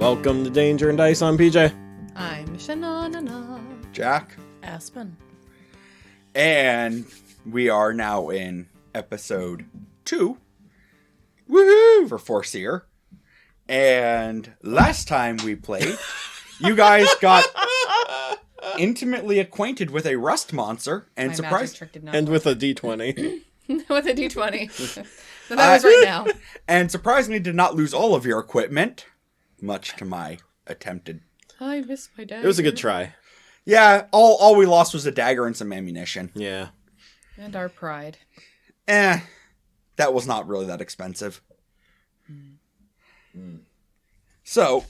Welcome to Danger and Dice. I'm PJ. I'm Shanana. Jack. Aspen. And we are now in episode 2. Woohoo! For Forsyr. And last time we played, you guys got intimately acquainted with a rust monster and My surprised magic trick did not And work. with a D20. With a D20. So that was right now. and surprisingly did not lose all of your equipment, much to my attempted. I miss my dad. It was a good try. Yeah, all we lost was a dagger and some ammunition. Yeah. And our pride. That was not really that expensive. So,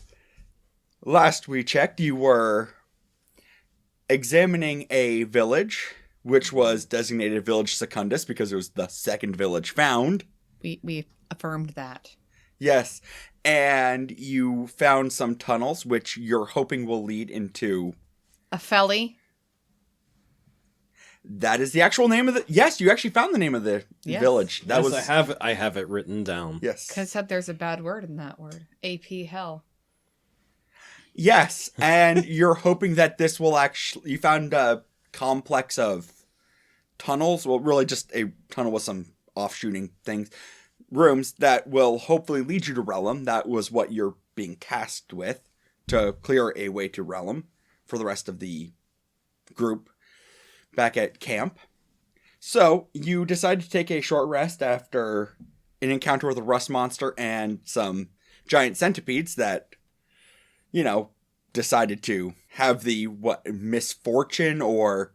last we checked, you were examining a village, which was designated Village Secundus because it was the second village found. We affirmed that. Yes, and you found some tunnels, which you're hoping will lead into... A felly. That is the actual name of the... Yes, you actually found the name of the village. That Yes, was... I have it written down. Yes. Because there's a bad word in that word. AP hell. Yes, and you're hoping that this will actually... You found a complex of tunnels. Well, really just a tunnel with some offshooting things. Rooms that will hopefully lead you to Rellum. That was what you're being tasked with, to clear a way to Rellum for the rest of the group back at camp. So, you decide to take a short rest after an encounter with a rust monster and some giant centipedes that, you know, decided to have the, misfortune or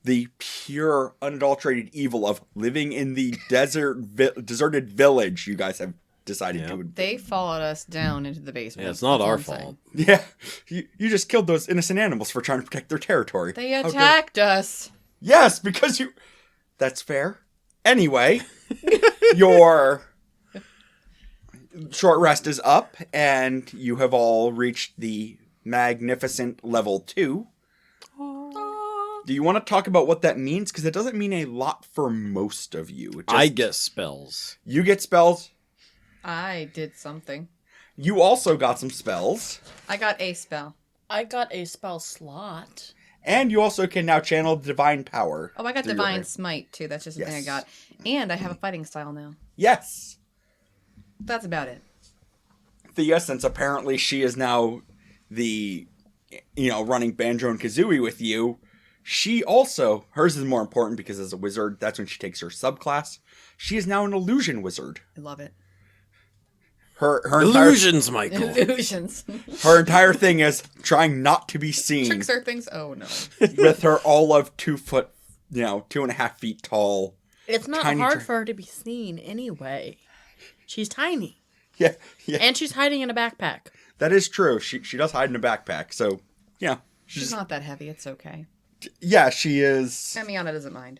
the pure, unadulterated evil of living in the deserted village you guys have decided to. They followed us down into the basement. Yeah, it's not That's our all I'm fault. saying. Yeah, you just killed those innocent animals for trying to protect their territory. They How dare- attacked us. Yes, because you... That's fair. Anyway, your short rest is up, and you have all reached the magnificent level 2. Do you want to talk about what that means? Because it doesn't mean a lot for most of you. I get spells. You get spells. I did something. You also got some spells. I got a spell. I got a spell slot. And you also can now channel divine power. Oh, I got through your Divine hair. Smite, too. That's just a thing I Yes. got. And I have a fighting style now. Yes. That's about it. Thea, since apparently she is now the, running Banjo and Kazooie with you, she also, hers is more important because as a wizard, that's when she takes her subclass. She is now an illusion wizard. I love it. Her Illusions, Michael. Illusions. Her entire thing is trying not to be seen Tricks are things. Oh, no. with her all of 2 foot, 2.5 feet tall. It's not Tiny hard for her to be seen anyway. She's tiny. Yeah. And she's hiding in a backpack. That is true. She does hide in a backpack. So, yeah. She's not that heavy. It's okay. Yeah, she is. Amiana doesn't mind.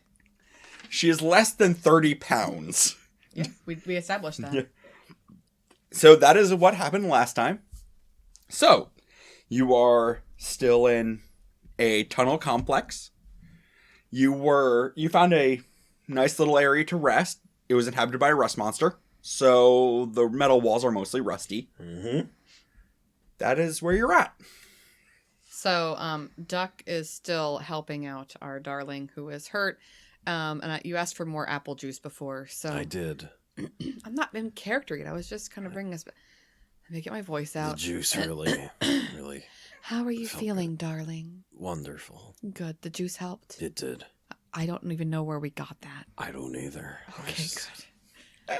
She is less than 30 pounds. Yeah, we established that. Yeah. So that is what happened last time. So, you are still in a tunnel complex. You found a nice little area to rest. It was inhabited by a rust monster. So, the metal walls are mostly rusty. Mm-hmm. That is where you're at. So, Duck is still helping out our darling who is hurt. You asked for more apple juice before, so... I did. I'm not in character yet. I was just kind of bringing us... Let me get my voice The out. juice really How are you felt feeling, good. darling? wonderful. Good. The juice helped? It did. I don't even know where we got that. I don't either. Okay, good.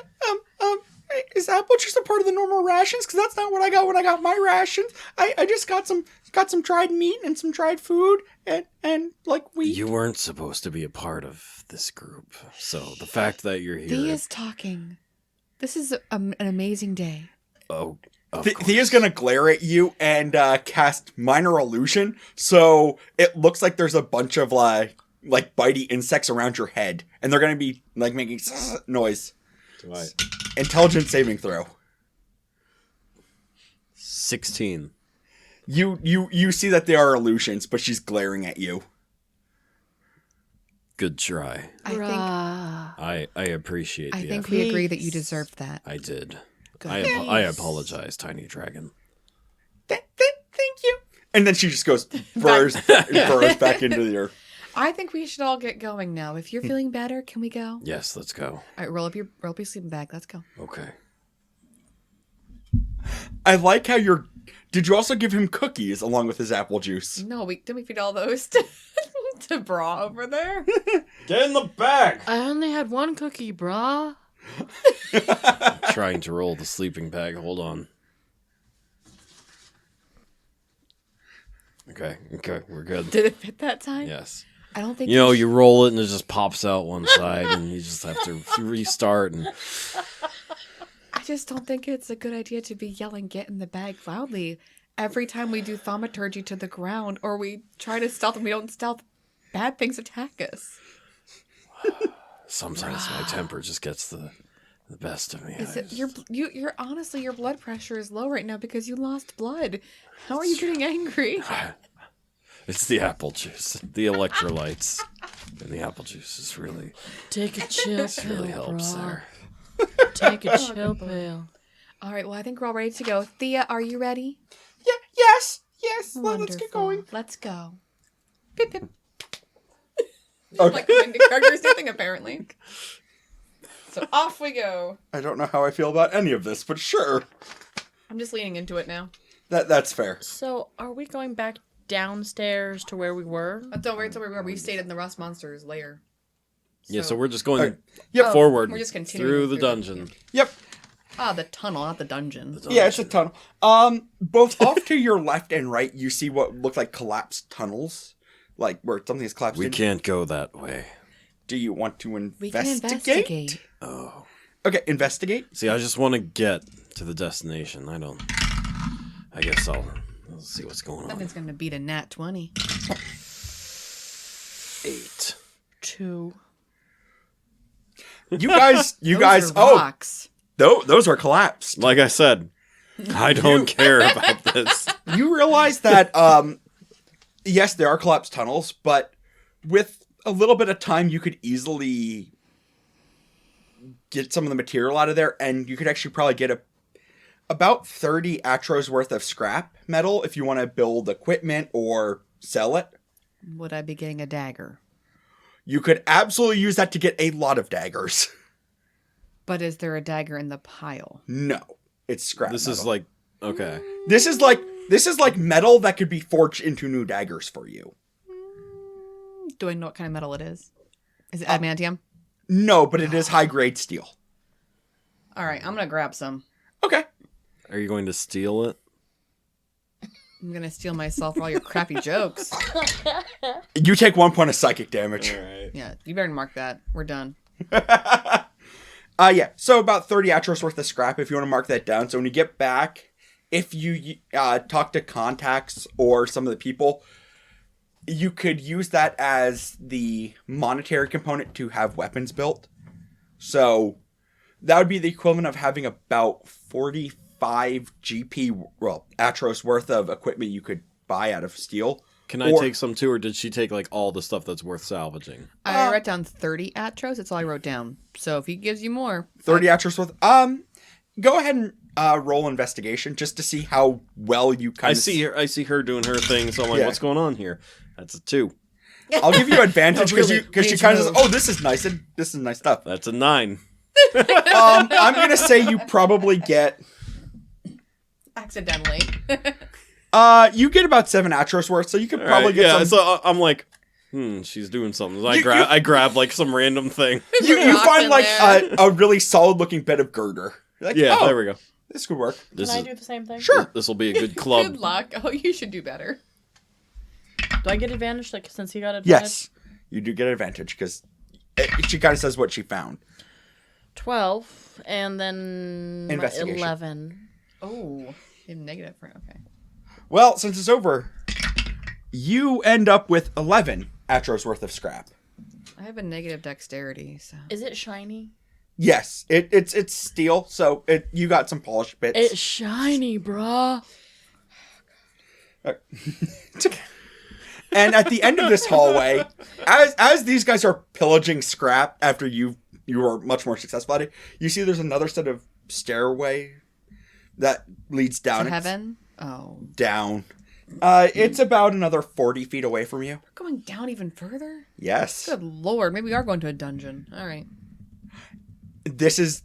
Is apple juice a part of the normal rations? Because that's not what I got when I got my rations. I just got some dried meat and some dried food and like wheat. You weren't supposed to be a part of this group, so the fact that you're here... Thea's talking. This is an amazing day. Oh, of course. Thea's gonna glare at you and cast minor illusion, so it looks like there's a bunch of like bitey insects around your head, and they're gonna be like making noise. Right. Intelligence saving throw. 16. You see that they are illusions, but she's glaring at you. Good try. I appreciate I the think effort. we agree that you deserved that. I did. Good. I apologize, Tiny Dragon. Thank you. And then she just burrows back into your... I think we should all get going now. If you're feeling better, can we go? Yes, let's go. All right, roll up your sleeping bag. Let's go. Okay. I like how you're... Did you also give him cookies along with his apple juice? No, didn't we feed all those to Bra over there? Get in the bag! I only had one cookie, brah. Trying to roll the sleeping bag. Hold on. Okay, we're good. Did it fit that time? Yes. I don't think You roll it and it just pops out one side and you just have to restart. And I just don't think it's a good idea to be yelling "get in the bag" loudly every time we do thaumaturgy to the ground, or we try to stealth and we don't stealth. Bad things attack us. sometimes my temper just gets the best of me. Is it you're honestly, your blood pressure is low right now because you lost blood. How are you getting angry? It's the apple juice, the electrolytes, and the apple juice is really Take a chill pill, really helps brah. there. Take a chill pill. All right, well, I think we're all ready to go. Thea, are you ready? Yeah, yes. Let's get Wonderful. going. Let's go. Pip, pip. Okay. Like when the characters do thing, apparently. So off we go. I don't know how I feel about any of this, but sure. I'm just leaning into it now. That's fair. So, are we going back downstairs to where we were? Don't worry, we stayed in the Rust Monster's lair. Yeah, so we're just going Yep. forward we're just continuing through the through dungeon. Yep. The tunnel, not the dungeon. Yeah, it's a tunnel. Both off to your left and right, you see what look like collapsed tunnels, like where something is collapsed. We in. can't go that way. Do you want to We can investigate? investigate. Oh. Okay, investigate. See, I just want to get to the destination. I guess I'll see what's going on. Nothing's gonna beat a nat 20. 8. 2. You guys. Those are rocks. Those are collapsed. Like I said, I don't care about this. You realize that, yes, there are collapsed tunnels, but with a little bit of time, you could easily get some of the material out of there, and you could actually probably get about 30 Atros worth of scrap metal if you want to build equipment or sell it. Would I be getting a dagger? You could absolutely use that to get a lot of daggers. But is there a dagger in the pile? No, it's scrap This metal. is like, okay. This is like metal that could be forged into new daggers for you. Do I know what kind of metal it is? Is it adamantium? No, but it is high grade steel. All right, I'm gonna grab some. Okay. Are you going to steal it? I'm gonna steal myself for all your crappy jokes. You take 1 point of psychic damage. Alright. Yeah, you better mark that. We're done. Yeah. So about 30 Atros worth of scrap if you want to mark that down. So when you get back, if you talk to contacts or some of the people, you could use that as the monetary component to have weapons built. So that would be the equivalent of having about 45 Atros worth of equipment you could buy out of steel. Can I take some too, or did she take like all the stuff that's worth salvaging? I wrote down 30 Atros. That's all I wrote down. So if he gives you more, 30 Atros worth. Go ahead and roll investigation just to see how well you kind of. I see her doing her thing, so I'm like, Yeah. what's going on here? That's a 2. I'll give you advantage because really? she Need kind to of says, move. "Oh, this is nice. And this is nice stuff." That's a 9. I'm gonna say you probably get. accidentally. You get about 7 Atros worth, so you could All probably right, get yeah, some. so I'm like, she's doing something. So You- I grab like some random thing. You Rock find in like there. a really solid looking bit of girder. You're like, Yeah, oh, there we go. this could work. This Can I is do the same thing? Sure. this will be a good club. Good luck. Oh, you should do better. Do I get advantage since he got advantage? Yes, you do get advantage because she kind of says what she found. 12 and then Investigation. 11. Oh, you have negative for okay. Well, since it's over, you end up with 11 Atros worth of scrap. I have a negative dexterity, so Is it shiny? Yes, it's steel, so you got some polished bits. It's shiny, brah. And at the end of this hallway, as these guys are pillaging scrap after you are much more successful at it, you see there's another set of stairway that leads down. to heaven. Oh. down. It's about another 40 feet away from you. We're going down even further? Yes. Good lord. Maybe we are going to a dungeon. All right. This is...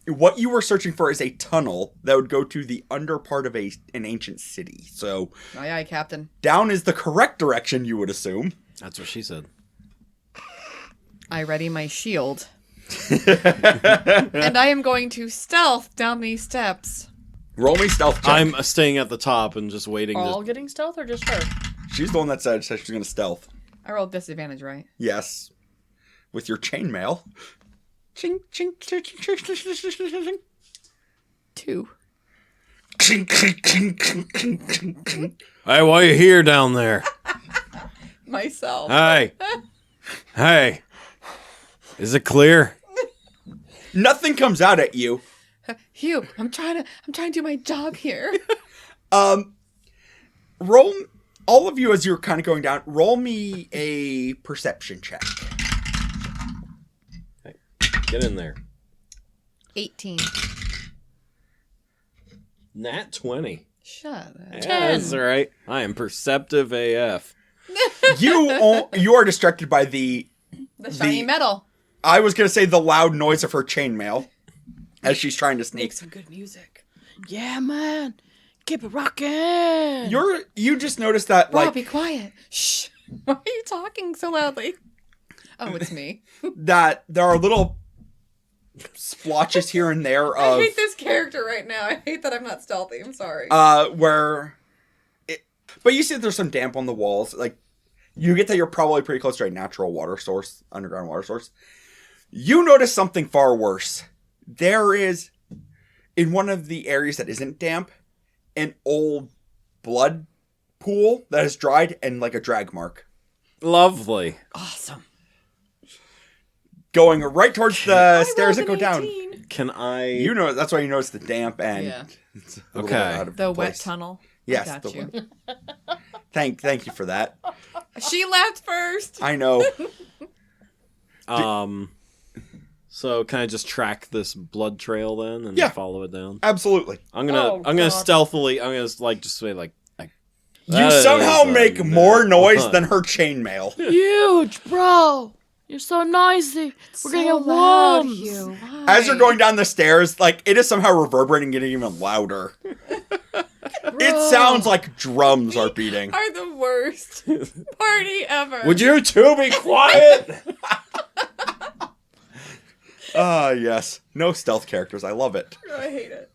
What you were searching for is a tunnel that would go to the under part of an ancient city. So, Aye, aye, Captain. down is the correct direction, you would assume. That's what she said. I ready my shield. And I am going to stealth down these steps. Roll me stealth check. I'm staying at the top and just waiting. All getting stealth or just her? She's the one that said she's going to stealth. I rolled disadvantage, right? Yes. With your chainmail. Ching, ching, ching, ching, ching, ching, ching, ching, ching. 2. Ching, ching, ching, ching, ching, ching, ching. Hey, why are you here down there? Myself. Hey. Hey. Is it clear? Nothing comes out at you. Hugh, I'm trying to do my job here. Roll, all of you as you're kind of going down, roll me a perception check. Hey, get in there. 18. Nat 20. Shut up. Yeah, that's all right. I am perceptive AF. You are distracted by the Shiny metal. I was going to say the loud noise of her chainmail as she's trying to sneak. Make some good music. Yeah, man. Keep it rocking. You just noticed that, Rob, like, be quiet. Shh. Why are you talking so loudly? Oh, it's me. that there are little splotches here and there I of hate this character right now. I hate that I'm not stealthy. I'm sorry. where it, but you see that there's some damp on the walls. Like, you get that you're probably pretty close to a natural water source, underground water source. You notice something far worse. There is, in one of the areas that isn't damp, an old blood pool that is dried and like a drag mark. Lovely. Awesome. Going right towards the stairs that go rolled an down. 18. Can I... You know, that's why you notice the damp and Yeah. it's a little Okay. out of The wet place. tunnel. Yes, I got the you. Thank you for that. She left first. I know. So can I just track this blood trail then and Yeah. follow it down? Absolutely. I'm gonna God. stealthily. I'm gonna like just say like. You That somehow is a make net. more noise than her chainmail. Huge, bro. You're so noisy. We're gonna get loud, worms. Hugh. Why? As you're going down the stairs, like, it is somehow reverberating, getting even louder. It sounds like drums are beating. Are the worst party ever. Would you two be quiet? Ah, yes. No stealth characters. I love it. I hate it.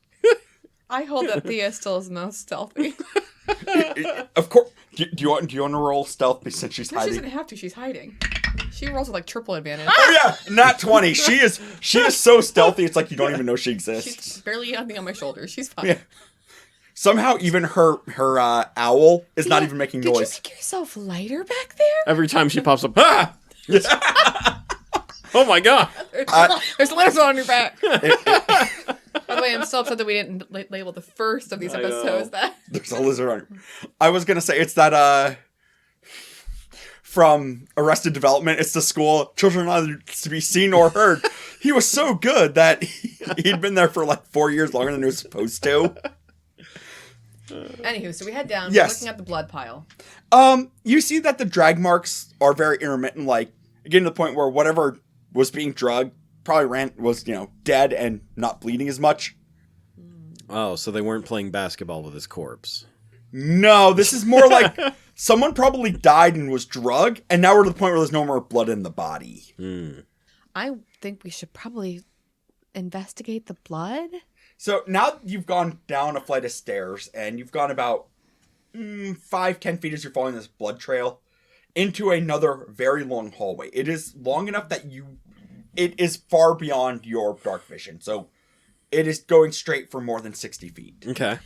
I hold that Thea still is most stealthy. Of course. Do you want to roll stealth since she's No, she hiding? doesn't have to. She's hiding. She rolls with like triple advantage. Oh yeah, not 20. She is so stealthy. It's like you don't even know she exists. She's barely nothing on my shoulders. She's fine. Yeah. Somehow, even her owl is not even making Did you noise. make yourself lighter back there? Every time she pops up, ah! Oh my god! There's letters on your back. By the way, I'm still upset that we didn't label the first of these I know. episodes that. There's a lizard on her. I was gonna say it's that from Arrested Development. It's the school children are not to be seen or heard. He was so good that he'd been there for like 4 years longer than he was supposed to. Anywho, so we head down. Yes. We're looking at the blood pile. You see that the drag marks are very intermittent, like getting to the point where whatever was being drugged probably was dead and not bleeding as much. Oh, so they weren't playing basketball with his corpse. No, this is more like someone probably died and was drugged, and now we're to the point where there's no more blood in the body. I think we should probably investigate the blood. So now you've gone down a flight of stairs, and you've gone about 5-10 feet as you're following this blood trail into another very long hallway. It is long enough that it is far beyond your dark vision. So it is going straight for more than 60 feet. Okay.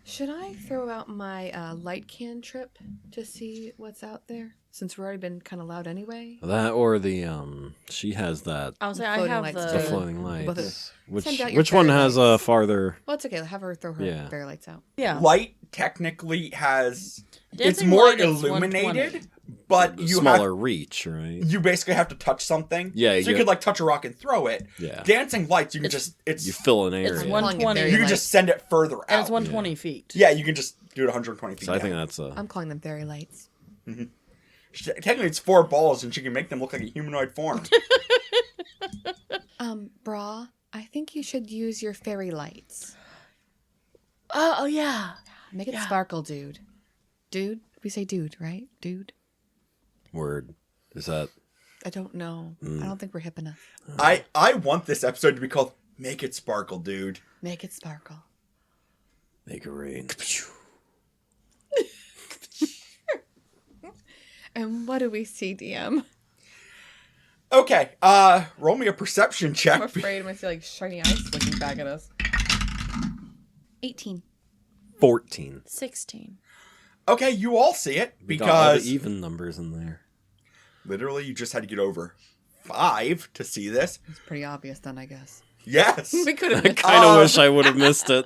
Should I throw out my light cantrip to see what's out there? Since we've already been kind of loud anyway. That or the she has that I was like, I Floating have lights the too. floating Both lights. of- Send out your Which one fairy has lights. farther? Well, it's okay. Have her throw her Yeah. fairy lights out. Yeah. Light technically has... it's Dancing more light is illuminated, 120. but you smaller reach, right? you basically have to touch something. Yeah, so you you- could like touch a rock and throw it. Yeah. Dancing lights, you can You fill an area. It's Calling it 120. very you can light. just send it further out. And it's 120 feet. Yeah, you can just do it 120 feet. So I think down. that's a. I'm calling them fairy lights. Technically, it's 4 balls, and she can make them look like a humanoid form. Bra, I think you should use your fairy lights. Oh, yeah. Make it Yeah. sparkle, dude. Dude? We say dude, right? Dude? Word. Is that. I don't know. I don't think we're hip enough. I want this episode to be called "Make It Sparkle, Dude." Make it sparkle. Make it rain. And what do we see, DM? Okay, roll me a perception check. I'm afraid I'm going to see like shiny eyes looking back at us. 18. 14. 16. Okay, you all see it We got all because the even numbers in there. literally you just had to get over 5 to see this. It's pretty obvious then, I guess. Yes. We could have I missed kind of wish I would have missed it.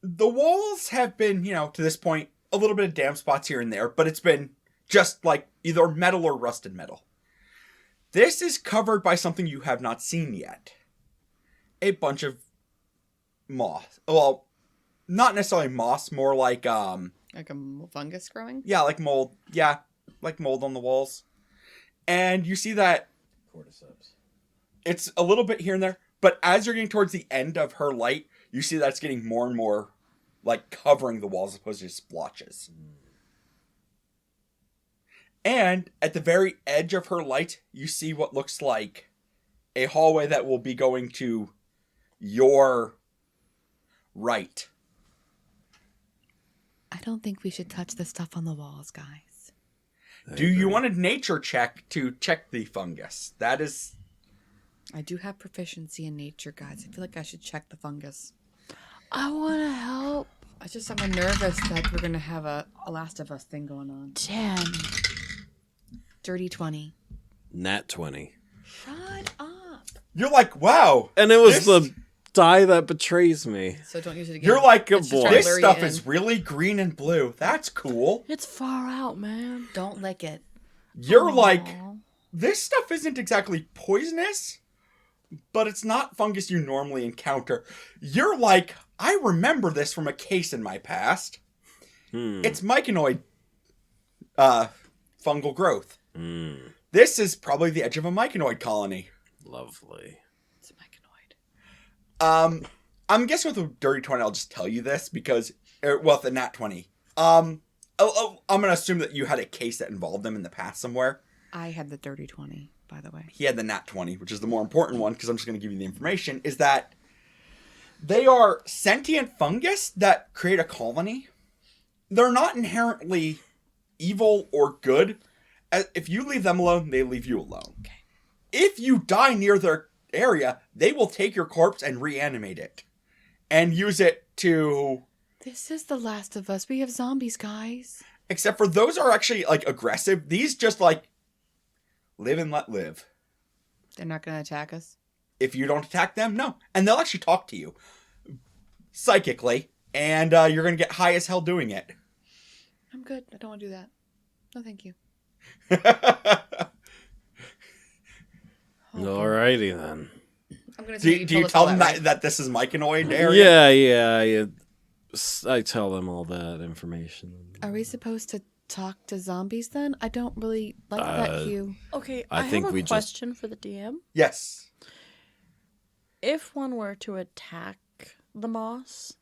The walls have been, to this point, a little bit of damp spots here and there, but it's been just like either metal or rusted metal. This is covered by something you have not seen yet. A bunch of moss. Well, not necessarily moss, more like, like a fungus growing? yeah, like mold. Yeah, like mold on the walls. And you see that Cordyceps. it's a little bit here and there, but as you're getting towards the end of her light, you see that it's getting more and more like covering the walls as opposed to splotches. And at the very edge of her light, you see what looks like a hallway that will be going to your right. I don't think we should touch the stuff on the walls, guys. Do you want a nature check to check the fungus? That is... I do have proficiency in nature, guys. I feel like I should check the fungus. I want to help. I just I'm nervous that we're gonna have a Last of Us thing going on. 10. Dirty 20. Nat 20. Shut up. You're like, wow. And it was This- the die that betrays me. So don't use it again. You're like, It's just trying to this lure you stuff in. is really green and blue. That's cool. It's far out, man. Don't lick it. You're like, Aw. this stuff isn't exactly poisonous, but it's not fungus you normally encounter. You're like, I remember this from a case in my past. It's myconoid fungal growth. This is probably the edge of a myconoid colony. Lovely. It's a myconoid. I'm guessing with a dirty 20, I'll just tell you this because, well, the nat 20. I'm going to assume that you had a case that involved them in the past somewhere. I had the dirty 20, by the way. He had the nat 20, which is the more important one because I'm just going to give you the information, is that they are sentient fungus that create a colony. They're not inherently evil or good. If you leave them alone, they leave you alone. Okay. If you die near their area, they will take your corpse and reanimate it. And use it to... This is the Last of Us. We have zombies, guys. Except for those are actually, like, aggressive. These just, like, live and let live. They're not going to attack us? If you don't attack them, no. And they'll actually talk to you. Psychically. And you're going to get high as hell doing it. I'm good. I don't want to do that. No, thank you. Alrighty then. I'm going to do you tell them that this is myconoid area? Yeah. I tell them all that information. Are we supposed to talk to zombies then? I don't really like that cue. Okay, I think have we a just- question for the DM. Yes. If one were to attack the moss,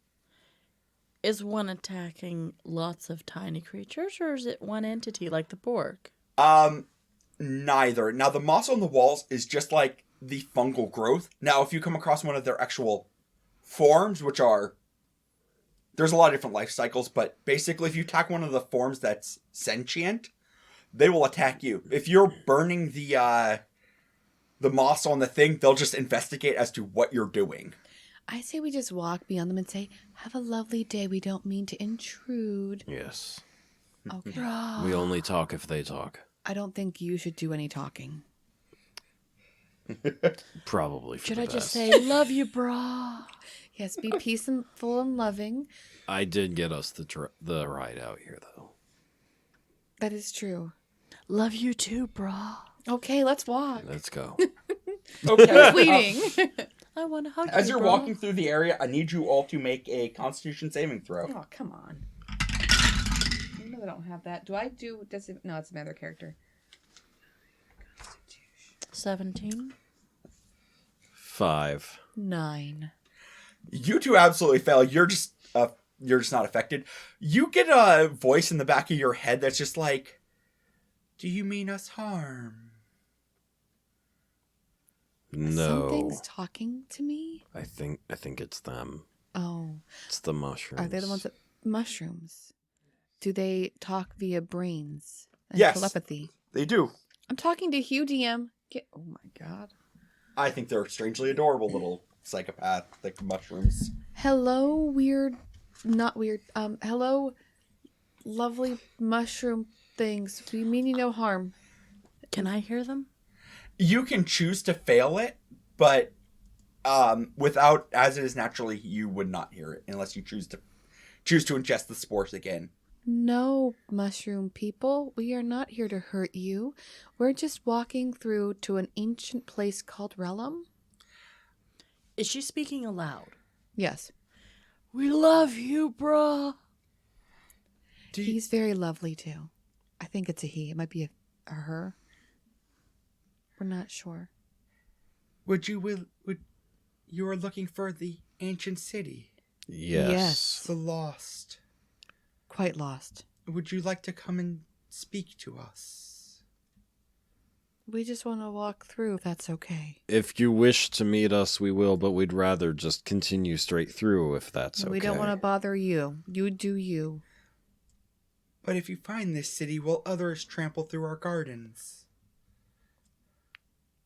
is one attacking lots of tiny creatures, or is it one entity like the Borg? Neither. Now, the moss on the walls is just like the fungal growth. Now, if you come across one of their actual forms, which are... There's a lot of different life cycles, but basically if you attack one of the forms that's sentient, they will attack you. If you're burning the moss on the thing, they'll just investigate as to what you're doing. I say we just walk beyond them and say, have a lovely day. We don't mean to intrude. Yes. Okay. We only talk if they talk. I don't think you should do any talking. Probably for Should the I just best. say, love you, brah? Yes, be peaceful and loving. I did get us the ride out here, though. That is true. Love you too, brah. Okay, let's walk. Let's go. Okay. Pleading. I want to hug you, As you're brah. walking through the area, I need you all to make a Constitution saving throw. Oh, come on. I know I don't have that. Do I do... Does it... No, it's my other character. 17. 5. 9. You two absolutely fail. You're just not affected. You get a voice in the back of your head that's just like, "Do you mean us harm?" No. Something's talking to me? I think it's them. Oh. It's the mushrooms. Are they the ones that... Mushrooms. Do they talk via brains? And Yes. telepathy? They do. I'm talking to Hugh DM. Oh my god. I think they're strangely adorable little psychopathic mushrooms. Hello, weird... Not weird. Hello, lovely mushroom things. We mean you no harm. Can I hear them? You can choose to fail it, but without, as it is naturally, you would not hear it unless you choose to ingest the spores again. No, mushroom people. We are not here to hurt you. We're just walking through to an ancient place called Rellum. Is she speaking aloud? Yes. We love you, brah. He's very lovely, too. I think it's a he. It might be a her. We're not sure. Would you are looking for the ancient city, Yes. the lost? Quite lost. Would you like to come and speak to us? We just want to walk through, if that's okay. If you wish to meet us, we will, but we'd rather just continue straight through if that's okay. We don't want to bother you. You do you. But if you find this city, will others trample through our gardens?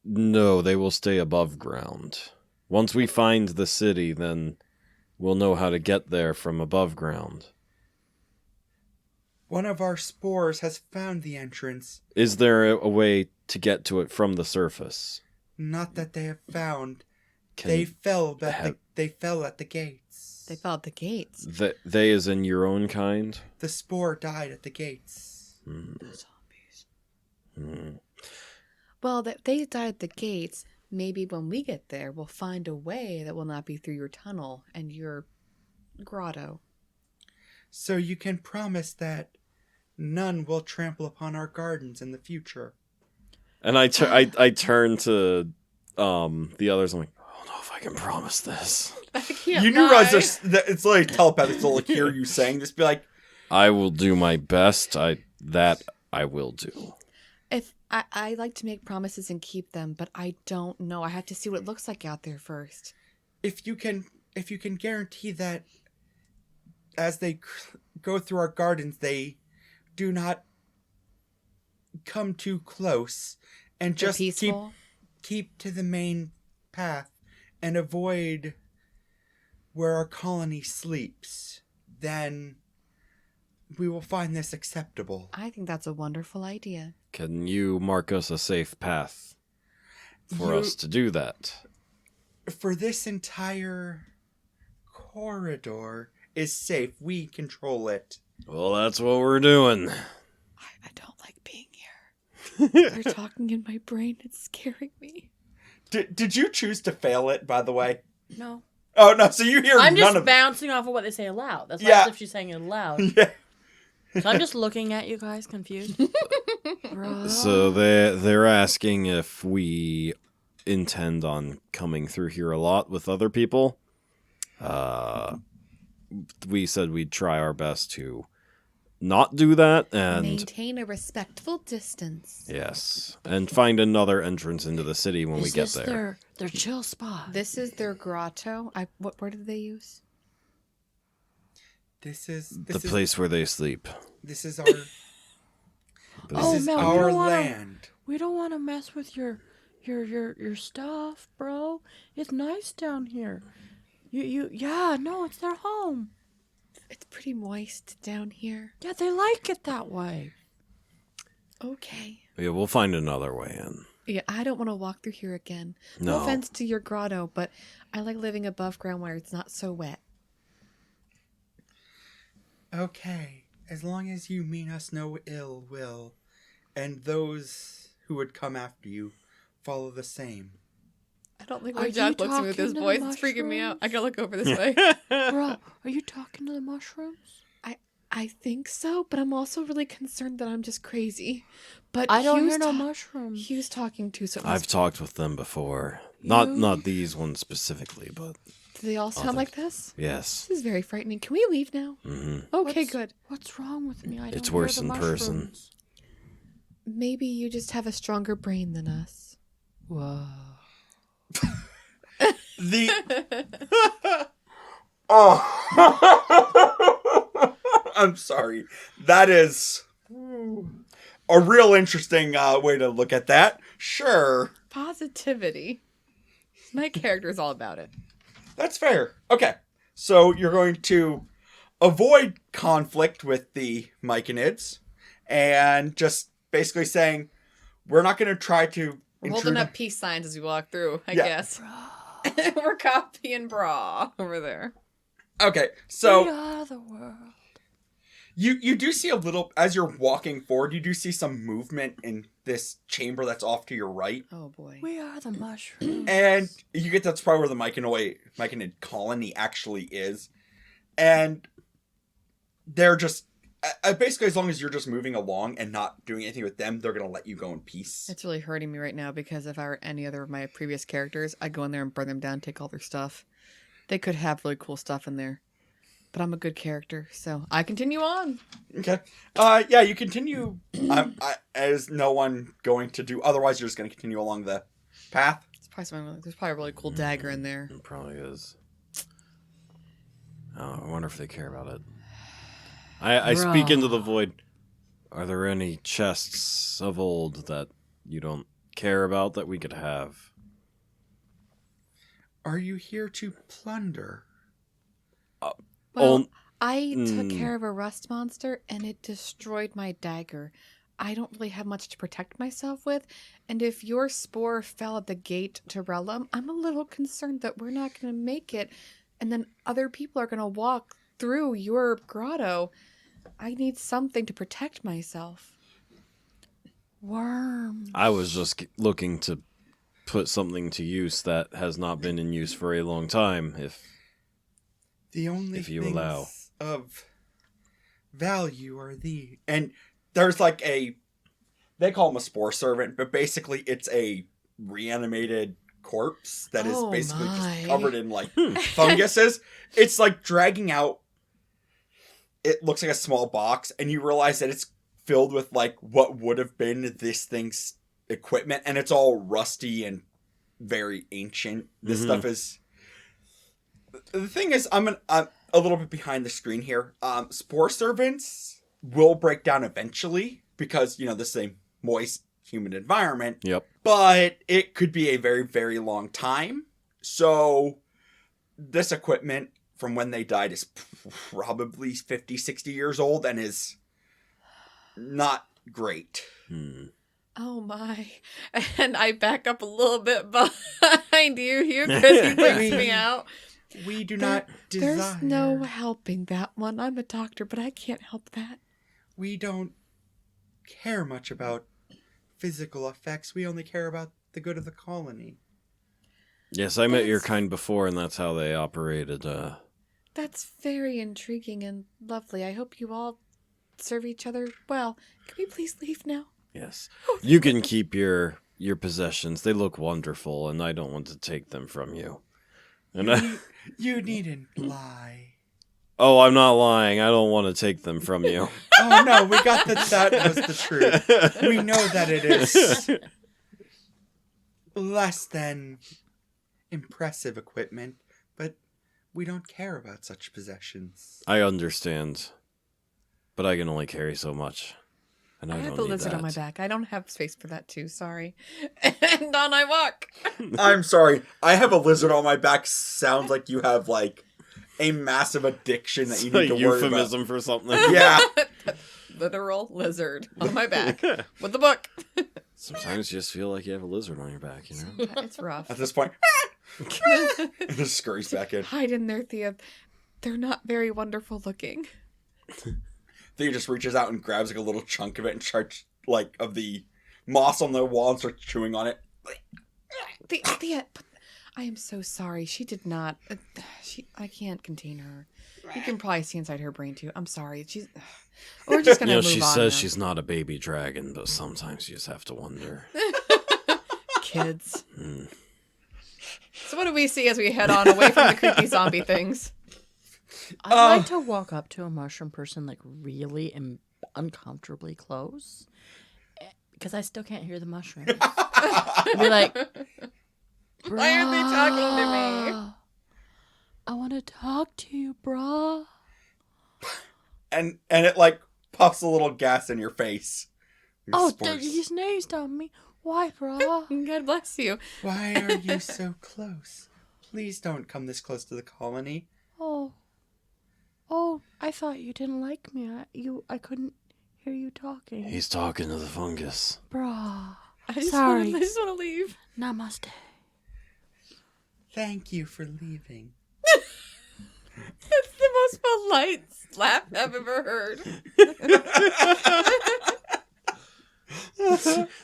No, they will stay above ground. Once we find the city, then we'll know how to get there from above ground. One of our spores has found the entrance. Is there a way to get to it from the surface? Not that they have found. Can They fell have- they fell at the gates. They fell at the gates. they as in your own kind? The spore died at the gates. Zombies. Hmm. Well, they died at the gates. Maybe when we get there, we'll find a way that will not be through your tunnel and your grotto. So you can promise that none will trample upon our gardens in the future. And I turn to the others. I'm like, I don't know if I can promise this. I can't. You do realize it's like telepathic to like hear you saying this. Be like, I will do my best. I will do. If I like to make promises and keep them, but I don't know. I have to see what it looks like out there first. if you can guarantee that as they go through our gardens, they do not come too close, and They're just peaceful. keep to the main path and avoid where our colony sleeps, then we will find this acceptable. I think that's a wonderful idea. Can you mark us a safe path for us to do that? For this entire corridor is safe. We control it. Well, that's what we're doing. I don't like being here. They're talking in my brain. It's scaring me. Did you choose to fail it, by the way? No. Oh, no, so you hear I'm none just of bouncing off of what they say aloud. That's why Yeah. as if she's saying it aloud. Yeah. So I'm just looking at you guys confused. So they're asking if we intend on coming through here a lot with other people. We said we'd try our best to not do that, and Maintain a respectful distance. yes, and find another entrance into the city when we Is get this there. their chill spot? This is their grotto. What word did they use? This is The place where they sleep. This is our Oh, this is man, we our don't wanna- land. We don't want to mess with your stuff, bro. It's nice down here. No, it's their home. It's pretty moist down here. Yeah, they like it that way. Okay. Yeah, we'll find another way in. Yeah, I don't want to walk through here again. No No. offense to your grotto, but I like living above ground where it's not so wet. Okay. as long as you mean us no ill will, and those who would come after you follow the same. I don't think Are my you Jack looks at me with his talking to the voice. It's freaking me out. I gotta look over this way. Bro, are you talking to the mushrooms? I think so, but I'm also really concerned that I'm just crazy. But I don't Hugh's hear no mushrooms. Hugh's talking too, so it I've must- talked with them before. You- Not these ones specifically, but do they all sound others. like this? yes. This is very frightening. Can we leave now? Hmm. Okay, What's- good. What's wrong with me? I don't It's hear worse the in person. mushrooms. Maybe you just have a stronger brain than us. Whoa. The oh, I'm sorry. That is a real interesting way to look at that. Sure, Positivity. My character's all about it. that's fair. Okay, so you're going to avoid conflict with the Myconids and just basically saying we're not going to try to. We're intrude holding on- up peace signs as we walk through, I Yeah. guess. We're copying bra over there. Okay, We so are the world. you do see a little as you're walking forward. You do see some movement in this chamber that's off to your right. Oh boy. We are the mushrooms. And you get that's probably where the Myconid colony actually is. And they're just basically, as long as you're just moving along and not doing anything with them, they're going to let you go in peace. It's really hurting me right now because if I were any other of my previous characters, I'd go in there and burn them down, take all their stuff. They could have really cool stuff in there. But I'm a good character, so I continue on. Okay. Yeah, you continue as no one going to do. Otherwise, you're just going to continue along the path. There's probably a really cool dagger in there. It probably is. Oh, I wonder if they care about it. I speak into the void. Are there any chests of old that you don't care about that we could have? Are you here to plunder? Well, I took mm. care of a rust monster and it destroyed my dagger. I don't really have much to protect myself with, and if your spore fell at the gate to Rellum, I'm a little concerned that we're not going to make it, and then other people are going to walk through your grotto. I need something to protect myself. Worms. I was just looking to put something to use that has not been in use for a long time. The only If you things allow. of value are the and there's like they call him a spore servant, but basically it's a reanimated corpse that is Oh basically my. just covered in like funguses. It's like dragging out. It looks like a small box, and you realize that it's filled with like what would have been this thing's equipment, and it's all rusty and very ancient. This stuff is. The thing is, I'm a little bit behind the screen here. Spore servants will break down eventually because this is a moist, humid environment. Yep. But it could be a very, very long time. So this equipment from when they died is probably 50, 60 years old and is not great. Oh my. And I back up a little bit behind you, Hugh, because he freaks me out. We do not desire. There's no helping that one. I'm a doctor, but I can't help that. We don't care much about physical effects. We only care about the good of the colony. Yes, I met your kind before, and that's how they operated. That's very intriguing and lovely. I hope you all serve each other well. Can we please leave now? Yes. You can keep your possessions. They look wonderful, and I don't want to take them from you. And You needn't lie. oh, I'm not lying. I don't want to take them from you. Oh no, we got that was the truth. We know that it is less than impressive equipment, but we don't care about such possessions. I understand, but I can only carry so much, and I I don't have the need lizard that. on my back. I don't have space for that too. Sorry. And on I walk. I'm sorry. I have a lizard on my back. Sounds like you have like a massive addiction that you It's need a to worry about. euphemism for something. Yeah. Literal lizard on my back with the book. Sometimes you just feel like you have a lizard on your back, you know? It's rough. At this point, it just scurries back in. Hide in there, Thea. They're not very wonderful looking. Thea just reaches out and grabs like a little chunk of it and starts like of the moss on the wall and starts chewing on it. Thea, I am so sorry. She did not. I can't contain her. You can probably see inside her brain too. I'm sorry. We're just gonna move on. She says now. she's not a baby dragon, but sometimes you just have to wonder. Kids. So what do we see as we head on away from the creepy zombie things? I'd like to walk up to a mushroom person like really uncomfortably close, because I still can't hear the mushroom. I'd be like, Why aren't they talking to me? I want to talk to you, brah. And it like puffs a little gas in your face. Oh, Spores. he sneezed on me. Why, brah? God bless you. Why are you so close? Please don't come this close to the colony. Oh, I thought you didn't like me. I couldn't hear you talking. He's talking to the fungus. Brah. I just Sorry. want to leave. Namaste. Thank you for leaving. That's the most polite slap I've ever heard.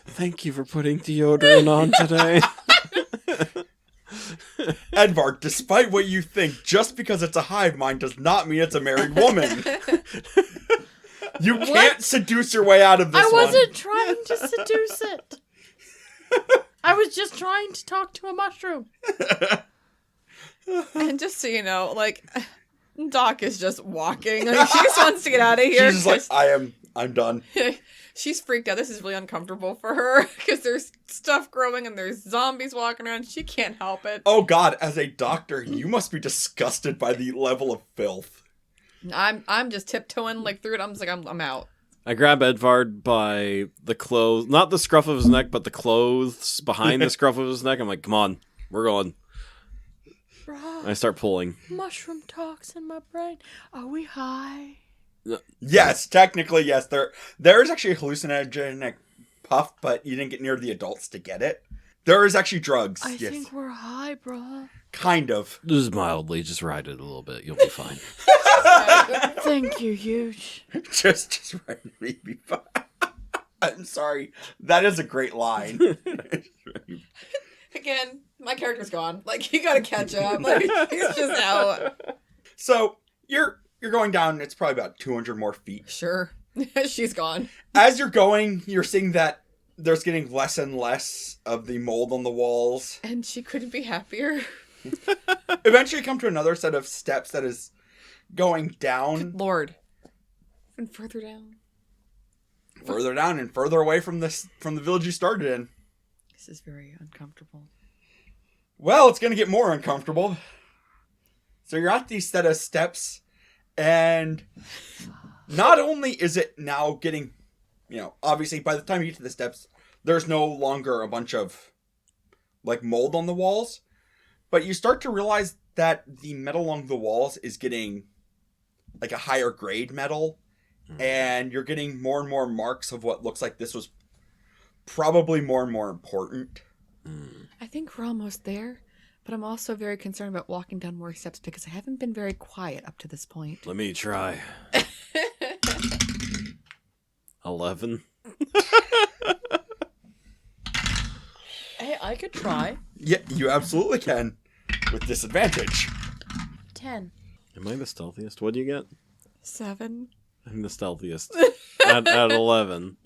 Thank you for putting deodorant on today. Edvard, despite what you think, just because it's a hive mind does not mean it's a married woman. You can't seduce your way out of this I one. wasn't trying to seduce it. I was just trying to talk to a mushroom. And just so you know, like, Doc is just walking. Like, she just wants to get out of here. She's just like, I'm done. She's freaked out. This is really uncomfortable for her because there's stuff growing and there's zombies walking around. She can't help it. Oh God, as a doctor, you must be disgusted by the level of filth. I'm just tiptoeing like through it. I'm just like I'm out. I grab Edvard by the clothes, not the scruff of his neck, but the clothes behind the scruff of his neck. I'm like, come on, we're going. Bruh, I start pulling. mushroom talks in my brain. Are we high? Yes, technically, yes. There is actually a hallucinogenic puff, but you didn't get near the adults to get it. There is actually drugs. I yes. think we're high, bruh. Kind of. Just mildly, just ride it a little bit. You'll be fine. Thank you, huge. just right, maybe fine. I'm sorry. That is a great line. Again, my character's gone. Like, you gotta catch up. Like, he's just out. So you're going down. It's probably about 200 more feet. Sure. She's gone. As you're going, you're seeing that there's getting less and less of the mold on the walls. And she couldn't be happier. Eventually, you come to another set of steps that is going down, Lord. And further down. further down, and further away from the village you started in. This is very uncomfortable. Well, it's going to get more uncomfortable. So you're at these set of steps, and not only is it now getting, obviously by the time you get to the steps, there's no longer a bunch of, like, mold on the walls, but you start to realize that the metal along the walls is getting, like, a higher grade metal, and you're getting more and more marks of what looks like this was probably more and more important. I think we're almost there, but I'm also very concerned about walking down more steps because I haven't been very quiet up to this point. Let me try. 11. Hey, I could try. Yeah, you absolutely can, with disadvantage. 10. Am I the stealthiest? What do you get? 7. I'm the stealthiest. at 11.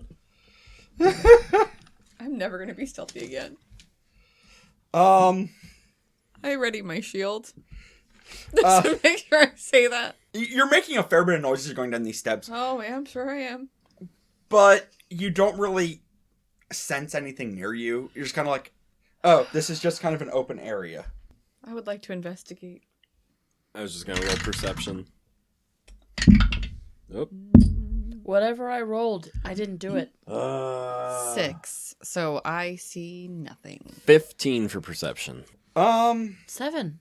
I'm never going to be stealthy again. I I ready my shield. Just to make sure I say that. You're making a fair bit of noise as you're going down these steps, Oh, yeah, I'm sure I am. but you don't really sense anything near you. You're just kind of like, oh, this is just kind of an open area. I would like to investigate. I was just gonna roll perception. Oop. Whatever I rolled, I didn't do it. 6. So I see nothing. 15 for perception. 7.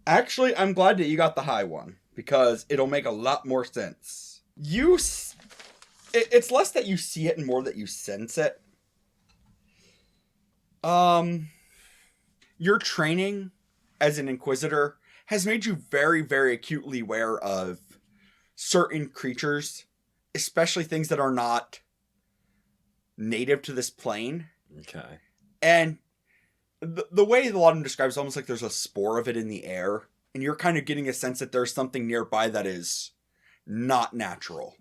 Actually, I'm glad that you got the high one, because it'll make a lot more sense. It's less that you see it and more that you sense it. Your training as an Inquisitor has made you very, very acutely aware of certain creatures, especially things that are not native to this plane. Okay. And the way the Laudanum describes it, almost like there's a spore of it in the air. And you're kind of getting a sense that there's something nearby that is not natural.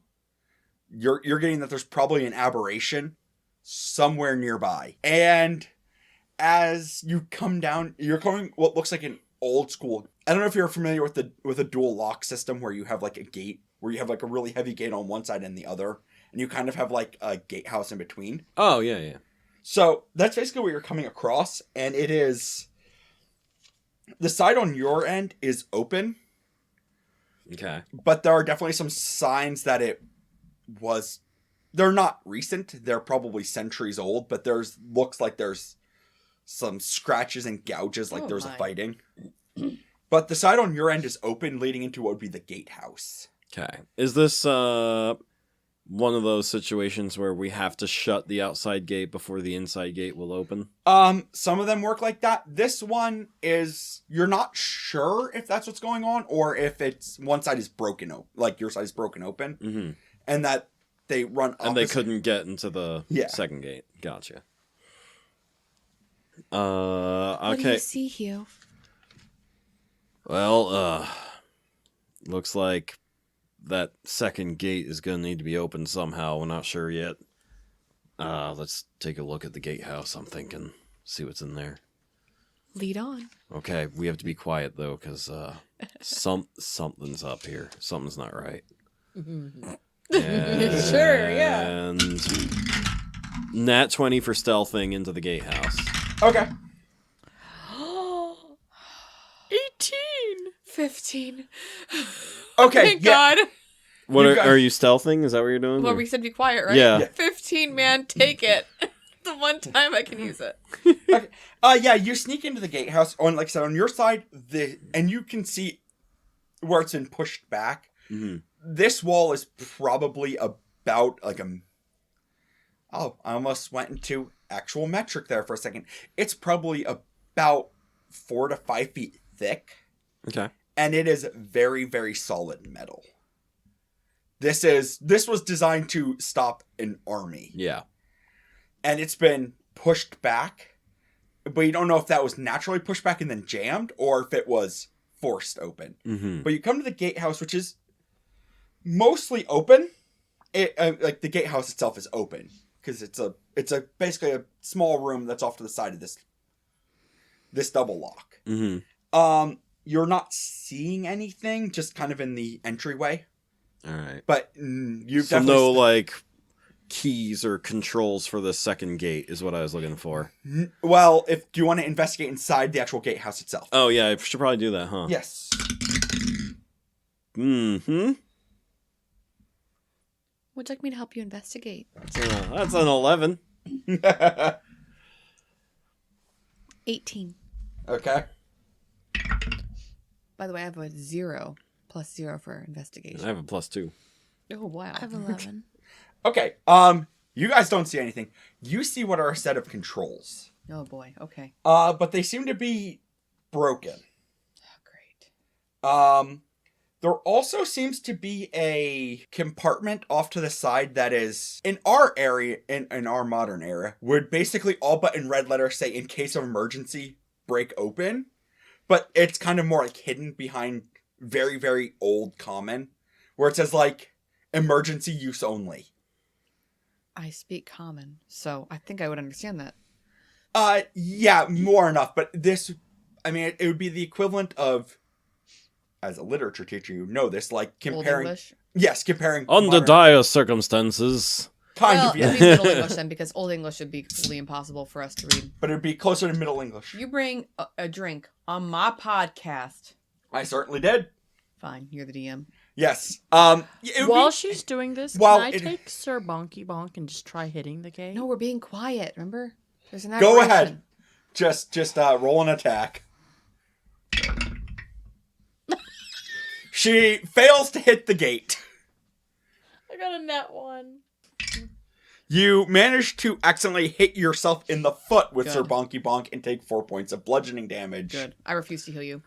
You're getting that there's probably an aberration somewhere nearby. And as you come down, you're going what looks like an old school. I don't know if you're familiar with a dual lock system where you have like a gate, where you have like a really heavy gate on one side and the other, and you kind of have like a gatehouse in between. Oh, yeah. So that's basically what you're coming across, and it is the side on your end is open. Okay. But there are definitely some signs that they're not recent. They're probably centuries old, but looks like there's some scratches and gouges like there's a fighting. But the side on your end is open, leading into what would be the gatehouse. Okay. Is this one of those situations where we have to shut the outside gate before the inside gate will open? Some of them work like that. This one is, you're not sure if that's what's going on, or if it's one side is broken open, like your side is broken open, and that they run opposite. And they couldn't get into the second gate. Gotcha. Okay. What do you see, Hugh? Well, looks like that second gate is going to need to be opened somehow. We're not sure yet. Let's take a look at the gatehouse, I'm thinking. See what's in there. Lead on. Okay, we have to be quiet, though, because something's up here. Something's not right. Sure, yeah. And nat 20 for stealthing into the gatehouse. Okay. 18. 15. Okay. Thank God. What You guys- are you stealthing? Is that what you're doing? Well, or- we said be quiet, right? Yeah. 15, man. Take it. The one time I can use it. Okay. Yeah, you sneak into the gatehouse on, like I said, on your side, and you can see where it's been pushed back. Mhm. This wall is probably about like I almost went into actual metric there for a second. It's probably about 4 to 5 feet thick. Okay. And it is very, very solid metal. This was designed to stop an army. Yeah. And it's been pushed back. But you don't know if that was naturally pushed back and then jammed, or if it was forced open. Mm-hmm. But you come to the gatehouse, which is mostly open. Like the gatehouse itself is open because it's basically a small room that's off to the side of this double lock. Mm-hmm. You're not seeing anything, just kind of in the entryway. All right. But you've So definitely no, like, keys or controls for the second gate is what I was looking for. Well, do you want to investigate inside the actual gatehouse itself? Oh, yeah, I should probably do that, huh? Yes. Mm-hmm. Would you like me to help you investigate? That's an 11. 18. Okay. By the way, I have a 0 plus 0 for investigation. I have a +2. Oh, wow. I have 11. Okay. You guys don't see anything. You see what are a set of controls. Oh, boy. Okay. But they seem to be broken. Oh, great. There also seems to be a compartment off to the side that is, in our area, in our modern era, would basically all but in red letters say, in case of emergency, break open. But it's kind of more like hidden behind very, very old common, where it says like, emergency use only. I speak common, so I think I would understand that. Yeah, more enough. But this, I mean, it would be the equivalent of, as a literature teacher, you know this, like Old comparing. English? Yes, comparing. Under modern- dire circumstances. Kind Well, of, it yeah. means Middle English then, because Old English would be completely impossible for us to read. But it would be closer to Middle English. You bring a drink on my podcast. I certainly did. Fine, you're the DM. Yes. It would While be- she's doing this, While can I it- take Sir Bonky Bonk and just try hitting the gate? No, we're being quiet, remember? There's an Go aberration. ahead. Just roll an attack. She fails to hit the gate. I got a net 1. You manage to accidentally hit yourself in the foot with Good. Sir Bonky Bonk and take 4 points of bludgeoning damage. Good. I refuse to heal you.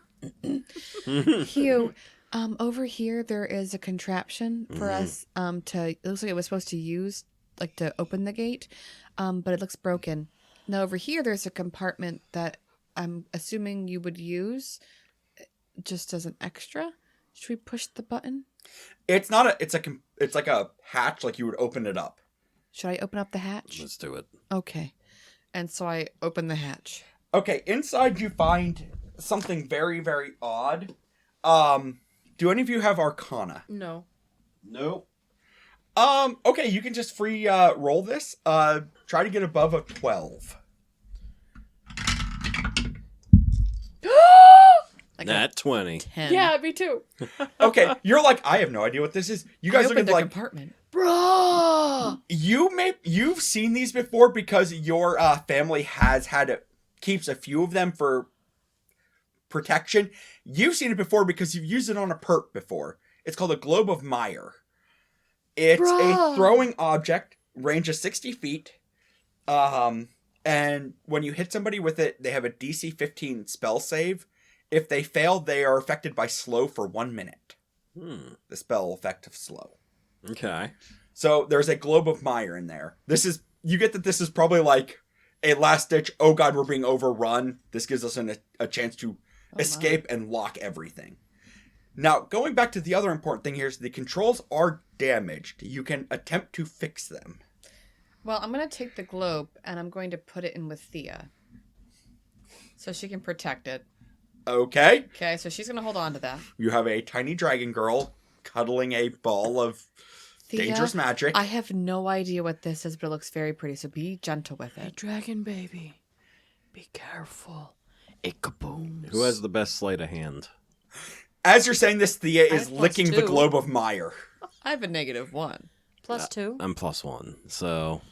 Hugh, Over here there is a contraption for us to. It looks like it was supposed to use like to open the gate, but it looks broken. Now over here there's a compartment that I'm assuming you would use just as an extra. Should we push the button? It's not a. It's like a hatch. Like you would open it up. Should I open up the hatch? Let's do it. Okay. And so I open the hatch. Okay, inside you find something very, very odd. Do any of you have Arcana? No. Nope. Okay, you can just free roll this. Try to get above a 12. Like Nat 20. 10. Yeah, me too. Okay, you're like, I have no idea what this is. You guys I look opened at the like compartment. Bruh! you've seen these before because your family has keeps a few of them for protection. You've seen it before because you've used it on a perp before. It's called a Globe of Mire. It's Bruh. a throwing object, range of 60 feet. And when you hit somebody with it, they have a DC 15 spell save. If they fail, they are affected by slow for 1 minute. The spell effect of slow. Okay. So there's a Globe of Mire in there. You get that this is probably like a last ditch, oh god, we're being overrun. This gives us a chance to escape and lock everything. Now, going back to the other important thing here is the controls are damaged. You can attempt to fix them. Well, I'm going to take the globe and I'm going to put it in with Thea. So she can protect it. Okay. Okay, so she's going to hold on to that. You have a tiny dragon girl cuddling a ball of Thea, dangerous magic. I have no idea what this is, but it looks very pretty, so be gentle with Hey, it. dragon baby. Be careful. It kabooms. Who has the best sleight of hand? As you're saying this, Thea I is have plus licking the 2. Globe of Mire. I have a -1. +2? I'm +1. So,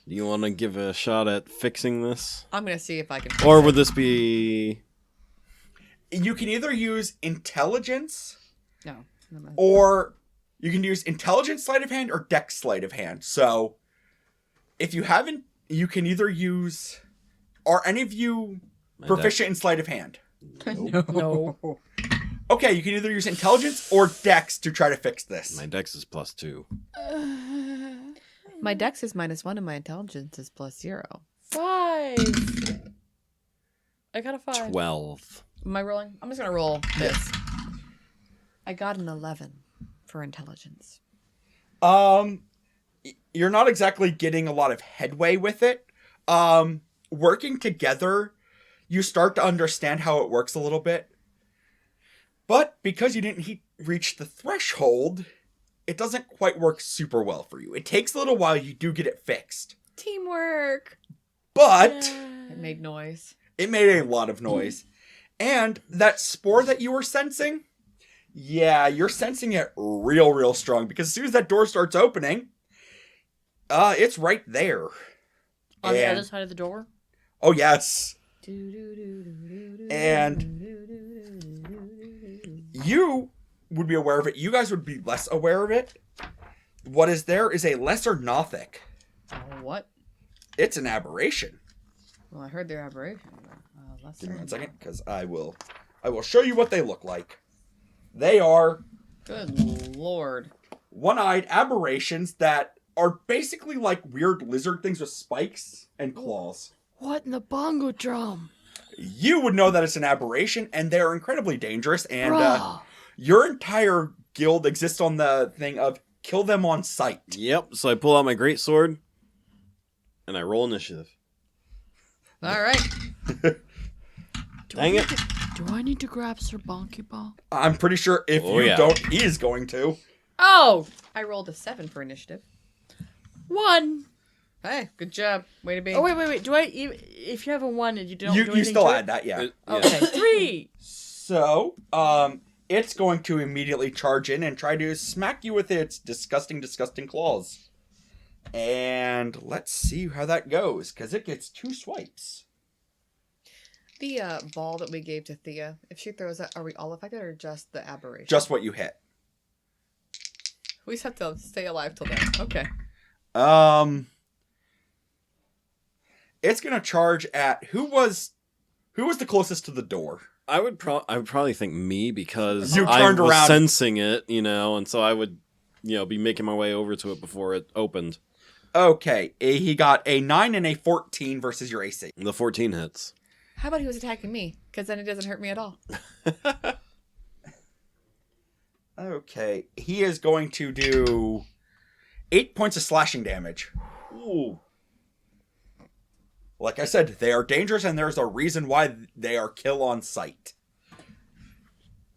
do you want to give a shot at fixing this? I'm going to see if I can... Or would this be... You can either use intelligence, No. never mind. or you can use intelligence sleight of hand or dex sleight of hand. So, if you haven't, you can either use... Are any of you My proficient in sleight of hand? No. Okay, you can either use intelligence or dex to try to fix this. My dex is +2. My dex is -1 and my intelligence is +0. 5. I got a 5. 12. Am I rolling? I'm just going to roll this. I got an 11 for intelligence. You're not exactly getting a lot of headway with it. Working together, you start to understand how it works a little bit. But because you didn't reach the threshold, it doesn't quite work super well for you. It takes a little while, you do get it fixed. Teamwork! But It made noise. it made a lot of noise. And that spore that you were sensing, yeah, you're sensing it real strong. Because as soon as that door starts opening, it's right there. On the And- other side of the door? Oh, yes. And you would be aware of it. You guys would be less aware of it. What is there is a lesser Nothic. What? It's an aberration. Well, I heard their aberration. Give me 1 second, because I will show you what they look like. They are Good lord. one-eyed aberrations that are basically like weird lizard things with spikes and claws. What in the bongo drum? You would know that it's an aberration, and they are incredibly dangerous, and Bruh. your entire guild exists on the thing of kill them on sight. Yep, so I pull out my greatsword, and I roll initiative. All right. Dang it. Do I need to grab Sir Bonky Ball? I'm pretty sure if Oh, you yeah. don't, he is going to. Oh! I rolled a 7 for initiative. 1. Hey, good job. Way to be. Oh, wait. Do I... If you have a 1 and you don't do You anything still to add that, yeah. Yeah. Okay, 3. So, it's going to immediately charge in and try to smack you with its disgusting claws. And let's see how that goes, because it gets 2 swipes. The ball that we gave to Thea, if she throws it, are we all affected or just the aberration? Just what you hit. We just have to stay alive till then. Okay. It's gonna charge at who was the closest to the door? I would probably think me because You I turned was around. sensing it, and so I would, be making my way over to it before it opened. Okay, he got a 9 and a 14 versus your AC. The 14 hits. How about he was attacking me? Because then it doesn't hurt me at all. Okay, he is going to do 8 points of slashing damage. Ooh. Like I said, they are dangerous, and there's a reason why they are kill on sight.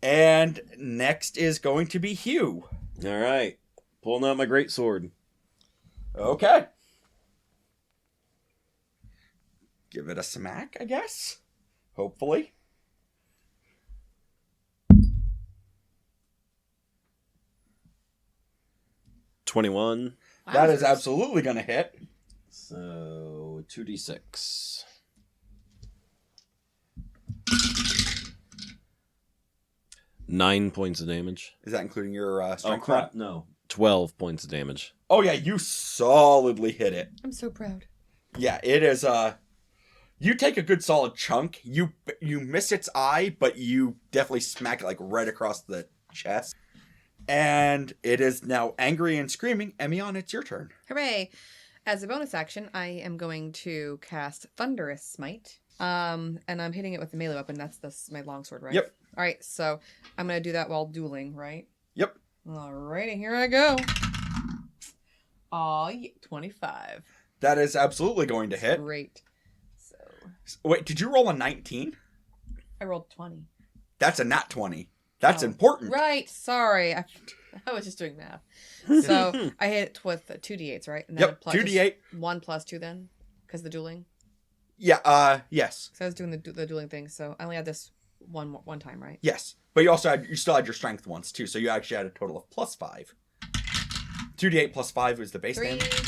And next is going to be Hugh. All right. Pulling out my greatsword. Okay. Give it a smack, I guess. Hopefully. $21. That is absolutely going to hit. So 2d6. Nine points of damage. Is that including your strength? crap! No, 12 points of damage. Oh yeah, you solidly hit it. I'm so proud. Yeah, it is. You take a good solid chunk. You miss its eye, but you definitely smack it like right across the chest. And it is now angry and screaming. Emion, it's your turn. Hooray! As a bonus action, I am going to cast Thunderous Smite. And I'm hitting it with the melee weapon. That's my longsword, right? Yep. All right, so I'm going to do that while dueling, right? Yep. Alrighty, here I go. Aw, yeah, 25. That is absolutely going to hit. Great. So Wait, did you roll a 19? I rolled 20. That's a nat 20. That's Oh, important. Right, sorry. I was just doing math. So I hit it with 2d8s, right? And Yep, plus 2d8. 1 plus 2 then? Because the dueling? Yeah, yes. So I was doing the dueling thing, so I only had this one time, right? Yes. But you still had your strength once too, so you actually had a total of +5. 2d8 plus 5 is the base 3, damage.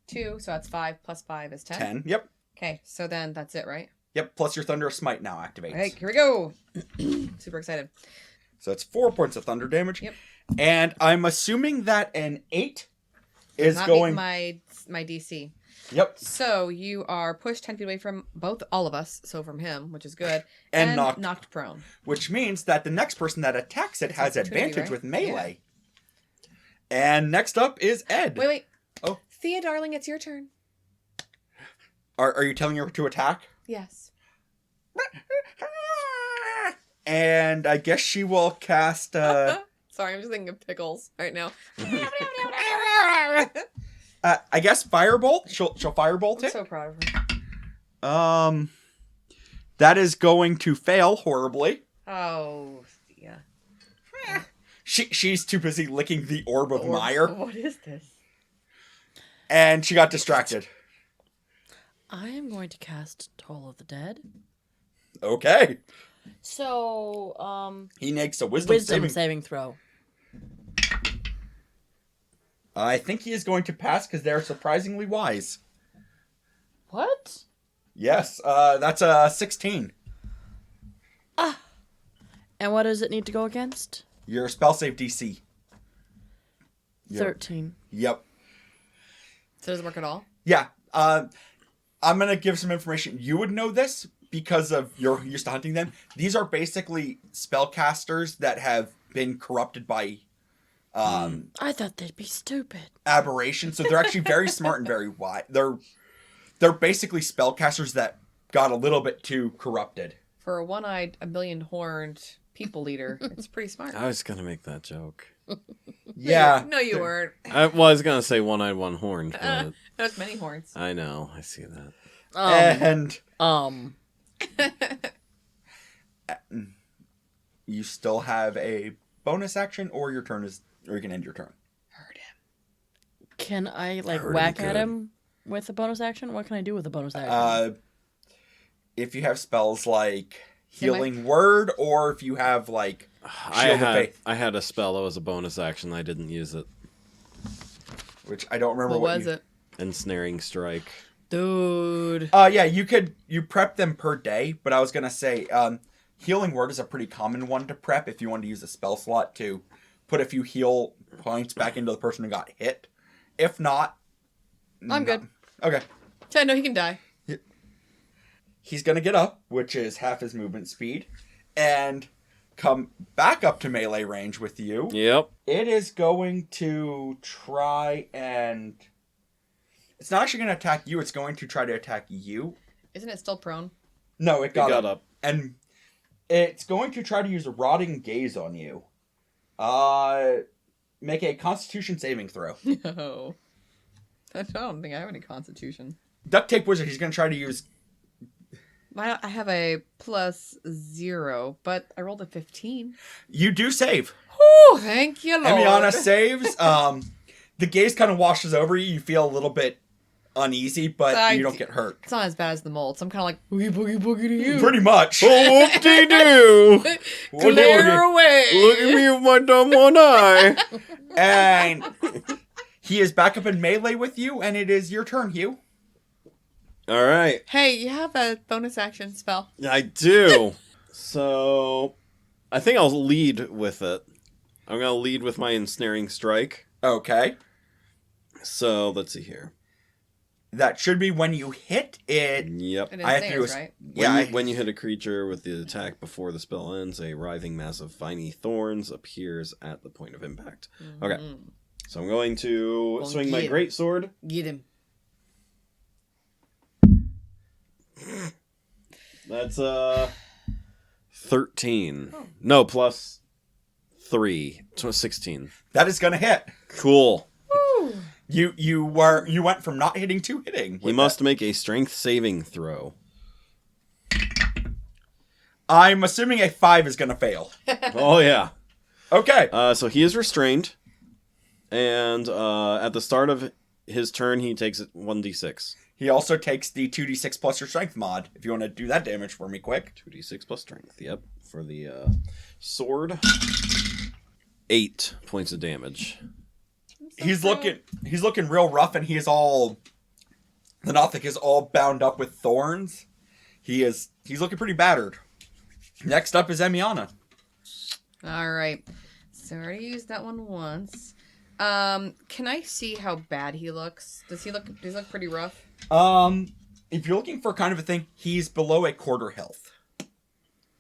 2, so that's 5 plus 5 is 10. 10. Yep. Okay, so then that's it, right? Yep. Plus your Thunderous Smite now activates. All right, here we go. Super excited. So it's 4 points of thunder damage. Yep. And I'm assuming that an 8 Does is not going. meet my DC. Yep. So you are pushed 10 feet away from all of us, so from him, which is good, And knocked prone. Which means that the next person that attacks it has opportunity, advantage right? with melee. And next up is Ed. Wait. Oh. Thea, darling, it's your turn. Are you telling her to attack? Yes. And I guess she will cast. Sorry, I'm just thinking of pickles right now. I guess Firebolt. She'll Firebolt I'm it. so proud of her. That is going to fail horribly. Oh, Thea. She's too busy licking the orb of Mire, What is this? and she got distracted. I am going to cast Toll of the Dead. Okay. So, He makes a wisdom saving. saving throw. I think he is going to pass because they're surprisingly wise. What? Yes, that's a 16. And what does it need to go against? Your spell save DC. Yep. 13. Yep. So it doesn't work at all? Yeah. I'm going to give some information. You would know this because of you're used to hunting them. These are basically spellcasters that have been corrupted by I thought they'd be stupid. aberration. So they're actually very smart and very wise. They're basically spellcasters that got a little bit too corrupted. For a one-eyed, a million-horned people leader, it's pretty smart. I was gonna make that joke. Yeah. No, you weren't. I was gonna say one-eyed, one-horned, but There's many horns. I know. I see that. And you still have a bonus action, or you can end your turn. Heard him. Can I, Heard whack him at good. him with a bonus action? What can I do with a bonus action? If you have spells like Healing Word, or if you have like Shield of Faith, I had a spell that was a bonus action. I didn't use it. which I don't remember What was you... it? Ensnaring strike. Dude. Yeah, you prep them per day, but I was gonna say Healing Word is a pretty common one to prep if you want to use a spell slot to put a few heal points back into the person who got hit. If not, I'm good. Okay. I know he can die. he's going to get up, which is half his movement speed, and come back up to melee range with you. Yep. It is going to try and... It's not actually going to attack you. It's going to try to attack you. Isn't it still prone? No, it got, got up. And it's going to try to use a rotting gaze on you. Make a Constitution saving throw. No. I don't think I have any constitution. Duct tape wizard. He's going to try to use... I have a +0, but I rolled a 15. You do save. Oh, thank you, Lord. Emiana saves. The gaze kind of washes over you. You feel a little bit uneasy, but you don't get hurt. It's not as bad as the mold, so I'm kind of like, boogie, boogie, boogie to you. Pretty much. Whoop-de-doo! Clear away. Look at me with my dumb one eye. And he is back up in melee with you, and it is your turn, Hugh. All right. Hey, you have a bonus action spell. I do. So, I think I'll lead with it. I'm going to lead with my ensnaring strike. Okay. So, let's see here. That should be when you hit it. Yep. It I have to do ensnares, a- right? Yeah. When you hit a creature with the attack before the spell ends, a writhing mass of viney thorns appears at the point of impact. Okay. Mm. So I'm going to Well, swing my get- greatsword. Get him. That's 13. Oh. No, plus 3. So 16. That is going to hit. Cool. Woo. You went from not hitting to hitting. He must make a strength saving throw. I'm assuming a 5 is going to fail. Oh, yeah. Okay. So he is restrained. And at the start of his turn, he takes 1d6. He also takes the 2d6 plus your strength mod, if you want to do that damage for me quick. 2d6 plus strength, yep. For the sword. 8 points of damage. He's looking real rough, and the Nothic is all bound up with thorns. He's looking pretty battered. Next up is Emiana. All right. So I already used that one once. Can I see how bad he looks? Does he look pretty rough? If you're looking for kind of a thing, he's below a quarter health.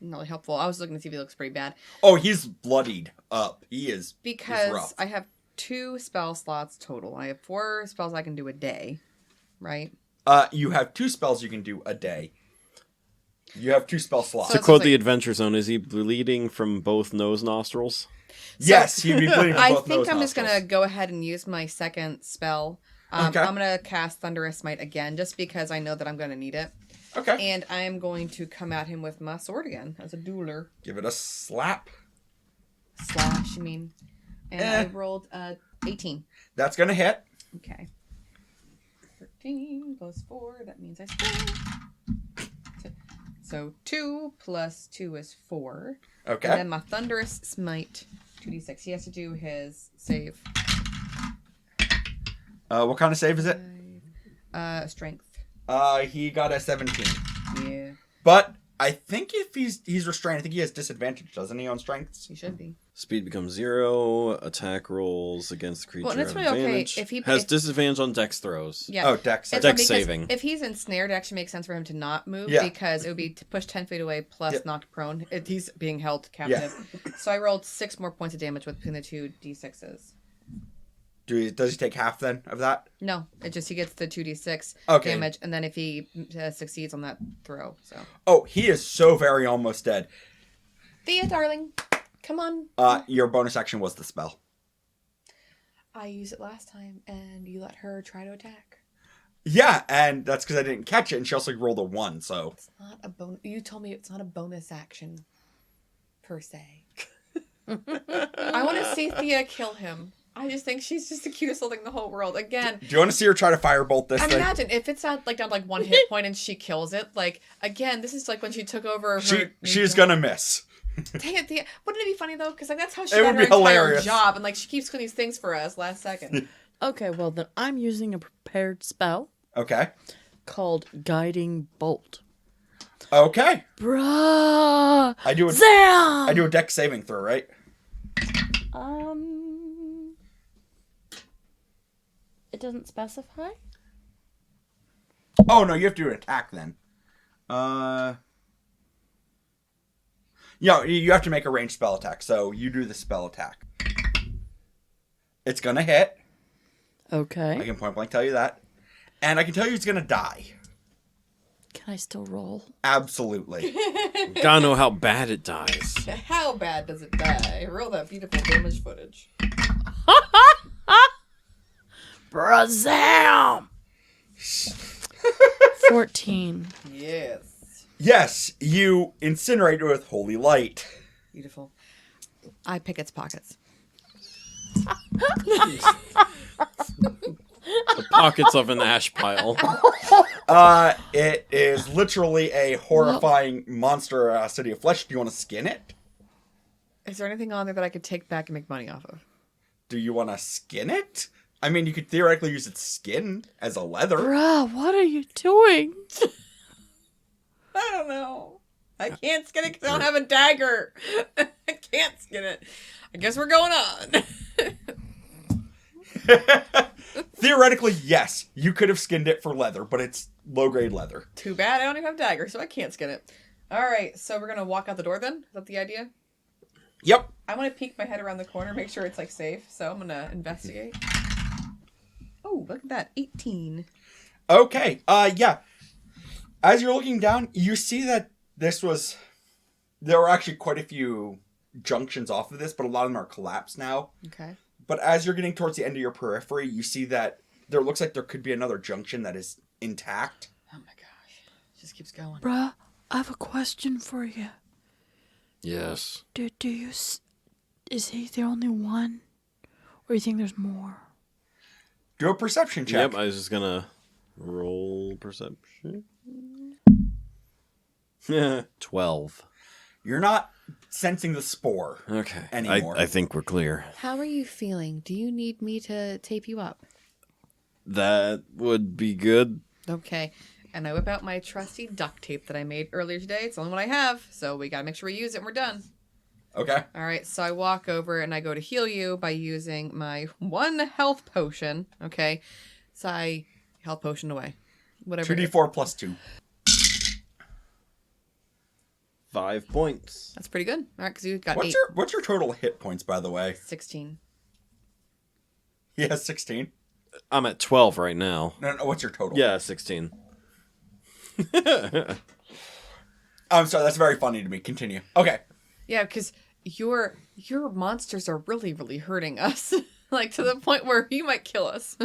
Not really helpful. I was looking to see if he looks pretty bad. Oh, he's bloodied up. He's Because rough. I have 2 spell slots total. I have 4 spells I can do a day, right? You have 2 spells you can do a day. You have 2 spell slots. So To it's quote like- the Adventure Zone, is he bleeding from both nose nostrils? Yes, he'd be bleeding from I both think nose I'm just nostrils. going to go ahead and use my second spell. Okay. I'm going to cast Thunderous Smite again, just because I know that I'm going to need it. Okay. And I am going to come at him with my sword again, as a dueler. Give it a slap. Slash, I mean. And I rolled 18. That's going to hit. Okay. 13 plus 4, that means I still... So 2 plus 2 is 4. Okay. And then my Thunderous Smite, 2d6. He has to do his save. What kind of save is it? Strength. He got a 17. Yeah, But I think if he's restrained, I think he has disadvantage, doesn't he, on strengths? he should be. Speed becomes 0. Attack rolls against the creature Well, that's have really okay. advantage. If he- has if- disadvantage on dex throws. Yeah. Oh, dex. It's Dex because saving. If he's ensnared, it actually makes sense for him to not move Yeah. because it would be to push 10 feet away plus Yep. knocked prone. He's being held captive. So I rolled 6 more points of damage between the 2 d6s. Does he take half then of that? No, it just he gets the 2d6 Okay. damage, and then if he succeeds on that throw, so. Oh, he is so very almost dead. Thea, darling, come on. Your bonus action was the spell. I used it last time, and you let her try to attack. Yeah, and that's because I didn't catch it, and she also rolled a 1, so... It's not a bonus. You told me it's not a bonus action, per se. I want to see Thea kill him. I just think she's just the cutest little thing in the whole world. Again, Do you want to see her try to firebolt this thing? imagine if it's down to like 1 hit point and she kills it. Like, again, this is like when she took over her... She's gonna miss. Dang it, Thea. Wouldn't it be funny, though? Because like, that's how she It got would her be entire hilarious. job. And like, she keeps doing these things for us last second. Okay, well then I'm using a prepared spell Okay. called Guiding Bolt. Okay. Bruh! I do Zam! a dex saving throw, right? It doesn't specify? Oh, no, you have to do an attack then. Yeah, you have to make a ranged spell attack, so you do the spell attack. It's gonna hit. Okay. I can point blank tell you that. And I can tell you it's gonna die. Can I still roll? Absolutely. Gotta know how bad it dies. How bad does it die? Roll that beautiful damage footage. Brazam! 14. Yes. Yes, you incinerate it with holy light. Beautiful. I pick its pockets. The pockets of an ash pile. It is literally a horrifying monstrosity of flesh. Do you want to skin it? Is there anything on there that I could take back and make money off of? Do you want to skin it? I mean, you could theoretically use its skin as a leather. Bruh, what are you doing? I don't know. I can't skin it because I don't have a dagger. I can't skin it. I guess we're going on. Theoretically, yes, you could have skinned it for leather, but it's low-grade leather. Too bad I don't even have dagger, so I can't skin it. All right, so we're gonna walk out the door then. Is that the idea? Yep. I want to peek my head around the corner, make sure it's like safe. So I'm gonna investigate. Oh, look at that, 18. Okay. Yeah. As you're looking down, you see that there were actually quite a few junctions off of this, but a lot of them are collapsed now. Okay. But as you're getting towards the end of your periphery, you see that there looks like there could be another junction that is intact. Oh my gosh, it just keeps going. Bruh, I have a question for you. Yes. Do you... Is he the only one? Or you think there's more? Do a perception check. Yep, I was just gonna roll perception. 12. You're not sensing the spore. Okay. Anymore. I think we're clear. How are you feeling? Do you need me to tape you up? That would be good. Okay. And I whip out my trusty duct tape that I made earlier today. It's the only one I have, so we gotta make sure we use it and we're done. Okay. All right, so I walk over and I go to heal you by using my 1 health potion. Okay, so I health potion away. Whatever. it is. 2d4 plus 2. 5 points. That's pretty good. All right, because you got 8. What's your total hit points, by the way? 16. He has 16. I'm at 12 right now. No, what's your total? Yeah, 16. I'm sorry, that's very funny to me. Continue. Okay. Yeah, because your monsters are really, really hurting us. Like, to the point where you might kill us.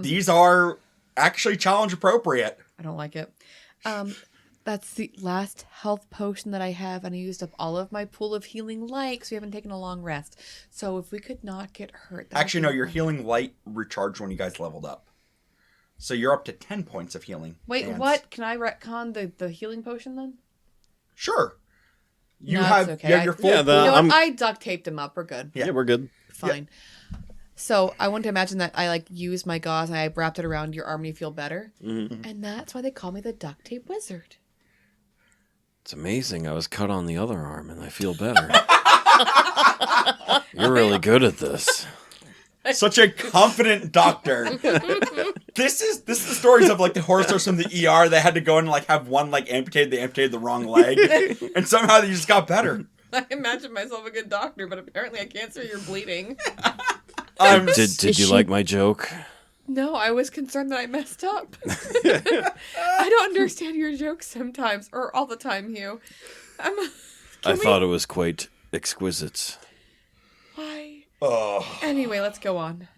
These are actually challenge appropriate. I don't like it. That's the last health potion that I have, and I used up all of my pool of healing light because we haven't taken a long rest. So if we could not get hurt... Actually, no, your healing light recharged when you guys leveled up. So you're up to 10 points of healing. Wait, hands. what? Can I retcon the healing potion then? Sure. You No, have, it's okay. you have your full... Yeah, You know I'm- what? I duct taped him up. We're good. Yeah. Yeah, we're good. Fine. So I want to imagine that I like used my gauze and I wrapped it around your arm and you feel better. Mm-hmm. And that's why they call me the duct tape wizard. It's amazing. I was cut on the other arm and I feel better. You're really good at this. Such a confident doctor. This is the stories of like the horror stories from the ER. They had to go and like have one like amputated. They amputated the wrong leg, and somehow they just got better. I imagine myself a good doctor, but apparently I can't see you're bleeding. Did you like my joke? No, I was concerned that I messed up. I don't understand your jokes sometimes, or all the time, Hugh. I thought it was quite exquisite. Why? Oh. Anyway, let's go on.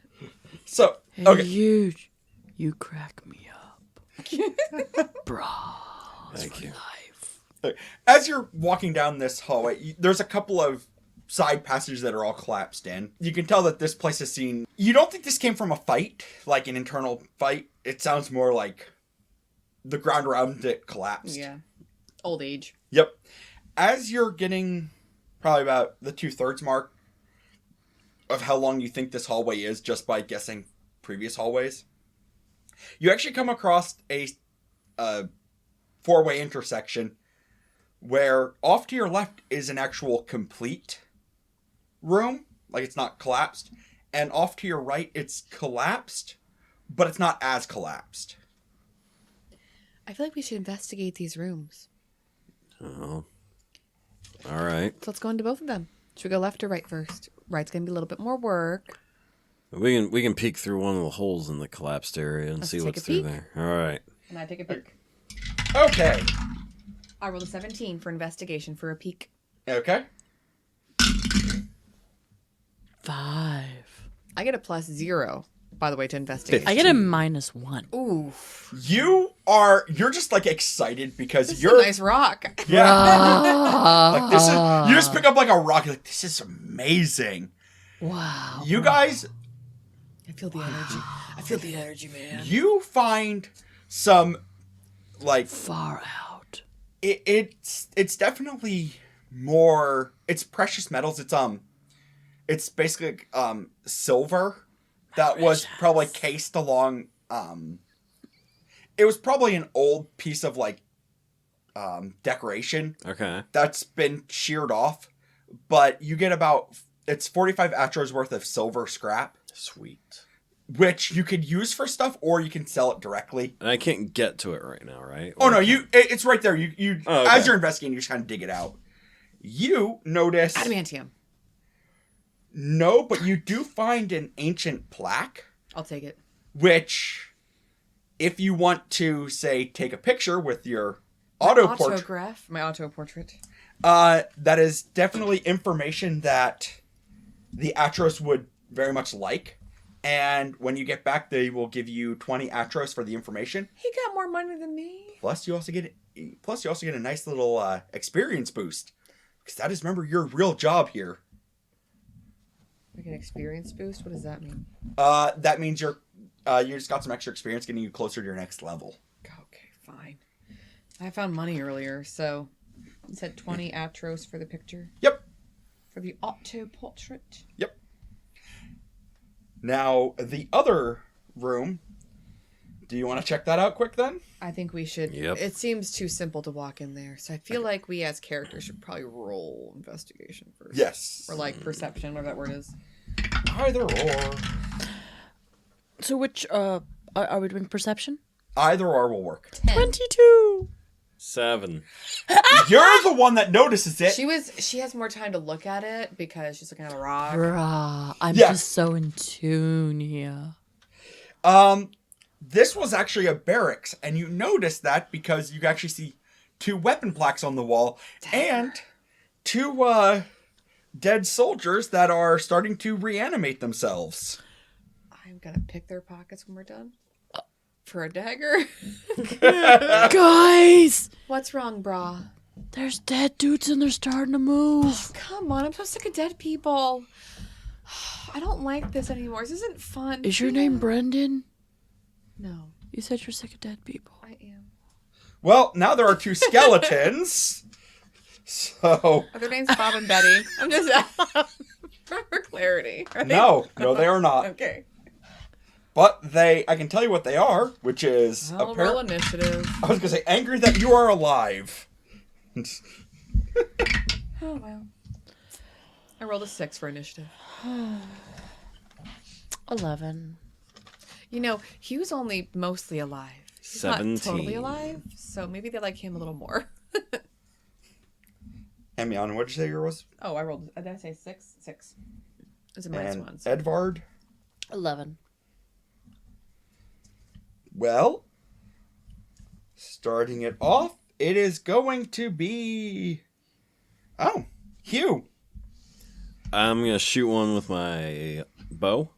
So Hey, okay, you crack me up. Bro. Thank you. as you're walking down this hallway, there's a couple of side passages that are all collapsed in. You can tell that this place has seen... You don't think this came from a fight, like an internal fight. It sounds more like the ground around it collapsed. Yeah. Old age. Yep. As you're getting probably about the 2/3 mark of how long you think this hallway is, just by guessing previous hallways, you actually come across a 4-way intersection where off to your left is an actual complete room, like it's not collapsed, and off to your right it's collapsed, but it's not as collapsed. I feel like we should investigate these rooms. Oh. All right. So let's go into both of them. Should we go left or right first? Right's gonna be a little bit more work. We can peek through one of the holes in the collapsed area and Let's see take what's a through peek. there. All right. Can I take a peek? Okay. I rolled a 17 for investigation for a peek. Okay. 5. I get a +0, by the way, to investigate. I get a -1. Ooh, You're just like excited because this is you're a nice rock. yeah. Ah. Like this is you just pick up like a rock. You're like, this is amazing. Wow. You guys, I feel the energy. I feel the energy, man. you find some like Far out. it's definitely more. It's precious metals. It's basically silver that was probably cased along. It was probably an old piece of like decoration Okay. that's been sheared off, but you get about it's 45 atros worth of silver scrap, Sweet. which you could use for stuff or you can sell it directly. And I can't get to it right now, right? Oh no, it's right there. You Oh, okay. as you're investigating, you just kind of dig it out. You notice Adamantium. no, but you do find an ancient plaque, I'll take it. which if you want to say take a picture with your auto portrait, Autograph. My auto portrait. that is definitely information that the Atros would very much like. And when you get back, they will give you 20 Atros for the information. He got more money than me. Plus, you also get a nice little experience boost because that is, remember, your real job here. Like an experience boost? What does that mean? That means you just got some extra experience, getting you closer to your next level. Okay, fine. I found money earlier, so you said 20 atros for the picture. Yep. For the auto portrait. Yep. Now the other room. Do you want to check that out quick then? I think we should. Yep. It seems too simple to walk in there, so I feel like we as characters should probably roll investigation first. Yes. Or like perception, whatever that word is. Either or. So which are we doing perception? Either or will work. 22. 7. You're the one that notices it. She has more time to look at it because she's looking at a rock. Bruh, I'm Yeah. just so in tune here. This was actually a barracks, and you notice that because you actually see 2 weapon plaques on the wall and 2 dead soldiers that are starting to reanimate themselves. I'm gonna pick their pockets when we're done. For a dagger. Guys! What's wrong, brah? There's dead dudes and they're starting to move. Come on, I'm so sick of dead people. I don't like this anymore. This isn't fun. Is your name Brendan? No, You said you're sick of dead people. I am. Well, now there are 2 skeletons. So, Are their names Bob and Betty? I'm just for clarity. Are they- no, they are not. Okay. But I can tell you what they are, which is I'll roll initiative. I was gonna say angry that you are alive. Oh well. I rolled a 6 for initiative. 11. You know, he was only mostly alive. He's 17. not totally alive, so maybe they like him a little more. Emion, what did you say yours was? Oh, I rolled. Did I say 6? 6. It's a minus And 1. So. Edvard. 11. Well, starting it off, it is going to be. Oh, Hugh. I'm going to shoot one with my bow.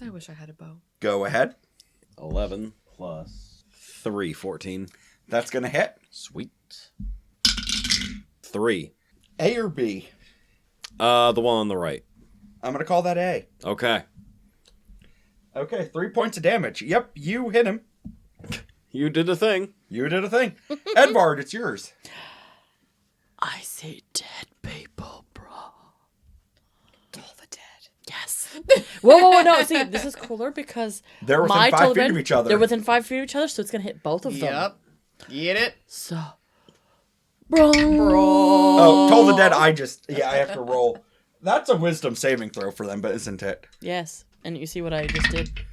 I wish I had a bow. Go ahead. 11 plus 3, 14. That's gonna hit. Sweet. 3. A or B? The one on the right. I'm gonna call that A. Okay. Okay, 3 points of damage. Yep, you hit him. You did a thing. You did a thing. Edvard, it's yours. I see dead people, bro. All the dead. Yes. Whoa, no. See, this is cooler because They're within my 5 total feet of damage- each other. They're within 5 feet of each other, so it's going to hit both of them. Yep. Get it? So. Bro. Oh, Toll the Dead, I have to roll. That's a wisdom saving throw for them, but isn't it? Yes. And you see what I just did? Okay.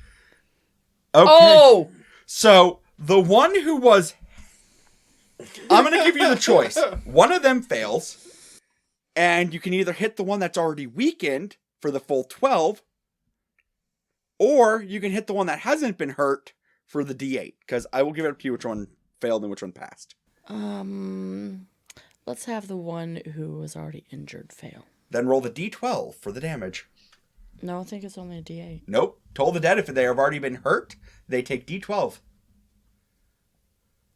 Oh! So, the one who was I'm going to give you the choice. One of them fails, and you can either hit the one that's already weakened for the full 12, or you can hit the one that hasn't been hurt for the D8, because I will give it up to you which one failed and which one passed. Let's have the one who was already injured fail. Then roll the D12 for the damage. No, I think it's only a D8. Nope. Toll the dead, if they have already been hurt, they take D12.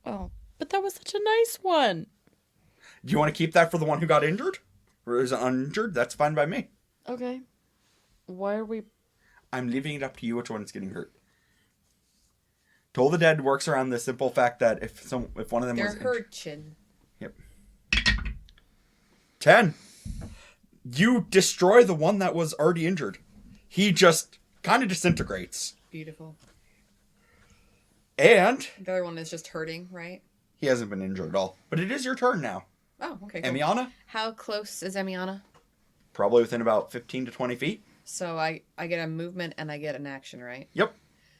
Oh, but that was such a nice one. Do you want to keep that for the one who got injured? Or is it uninjured? That's fine by me. Okay. Why are we... I'm leaving it up to you which one is getting hurt. Toll the dead works around the simple fact that if one of them They're was injured. hurting. Yep. 10. You destroy the one that was already injured. He just kind of disintegrates. Beautiful. And The other one is just hurting, right? he hasn't been injured at all. But it is your turn now. Oh, okay. Cool. Emiana? How close is Emiana? Probably within about 15 to 20 feet. So I get a movement and I get an action, right? Yep.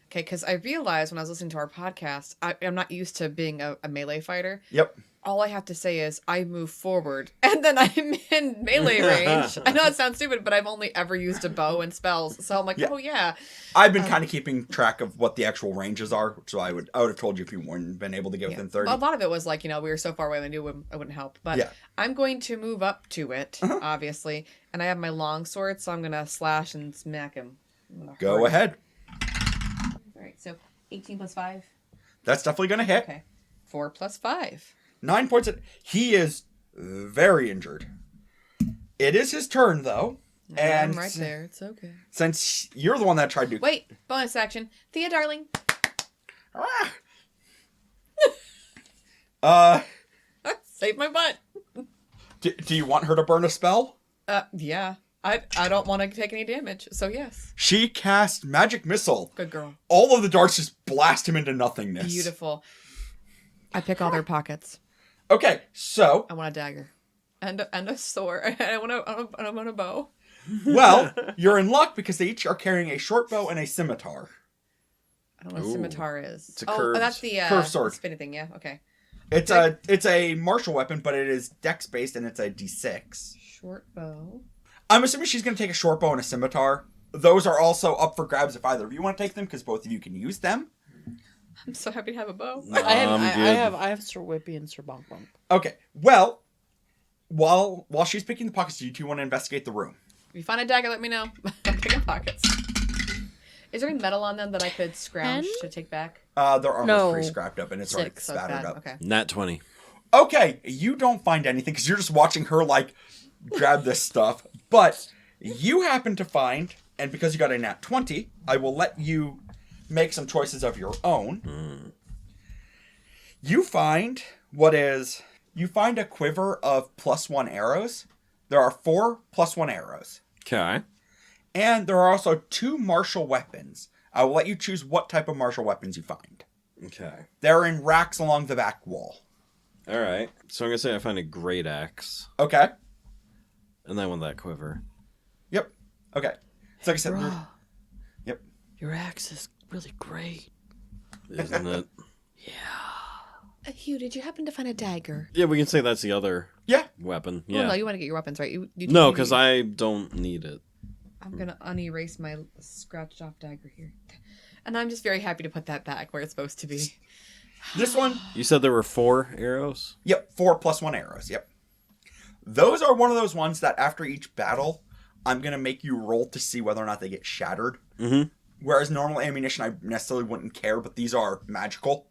Okay, because I realized when I was listening to our podcast, I'm not used to being a melee fighter. Yep. All I have to say is I move forward, and then I'm in melee range. I know it sounds stupid, but I've only ever used a bow and spells, so I'm like, Yeah. oh yeah. I've been kind of keeping track of what the actual ranges are, so I would have told you if you weren't been able to get within 30. Well, a lot of it was like, we were so far away, I knew it wouldn't help. But Yeah. I'm going to move up to it, obviously, and I have my long sword, so I'm gonna slash and smack him. Go ahead. All right, so 18 plus 5. That's definitely going to hit. Okay, 4 plus 5. 9 points. He is very injured. It is his turn, though. And I'm right there. It's okay. Since you're the one that tried to... Wait, bonus action. Thea, darling. Save my butt. Do you want her to burn a spell? Yeah. I don't want to take any damage, so yes. She cast Magic Missile. Good girl. All of the darts just blast him into nothingness. Beautiful. I pick all their pockets. Okay, so... I want a dagger. And a sword. I want a bow. Well, you're in luck because they each are carrying a short bow and a scimitar. I don't know what scimitar is. It's a curved- that's the curved sword. spinny thing, yeah. Okay. It's a martial weapon, but it is dex based and it's a d6. Short bow. I'm assuming she's going to take a short bow and a scimitar. Those are also up for grabs if either of you want to take them, because both of you can use them. I'm so happy to have a bow. I good. have Sir Whippy and Sir Bonk Bonk. Okay, well, while she's picking the pockets, do you two want to investigate the room? If you find a dagger, let me know. I'm picking pockets. Is there any metal on them that I could scrounge to take back? Their armor's No. pretty scrapped up and it's already 6. So it's spattered bad. up. Okay. Nat 20. Okay, you don't find anything because you're just watching her, grab this stuff. But you happen to find, and because you got a nat 20, I will let you make some choices of your own. You find a quiver of +1 arrows. There are 4 +1 arrows. Okay. And there are also 2 martial weapons. I will let you choose what type of martial weapons you find. Okay. They're in racks along the back wall. All right. So I'm going to say I find a great axe. Okay. And then with that quiver. Yep. Okay. So like I said, Bruh, yep. your axe is really great. Isn't it? Hugh, did you happen to find a dagger? Yeah, we can say that's the other Yeah. weapon. Oh, Yeah. no, you want to get your weapons, right? You No, because I don't need it. I'm going to unerase my scratched off dagger here. And I'm just very happy to put that back where it's supposed to be. This one, You said there were 4 arrows? yep, 4 +1 arrows, yep. Those are one of those ones that after each battle, I'm going to make you roll to see whether or not they get shattered. Mm-hmm. Whereas normal ammunition, I necessarily wouldn't care, but these are magical.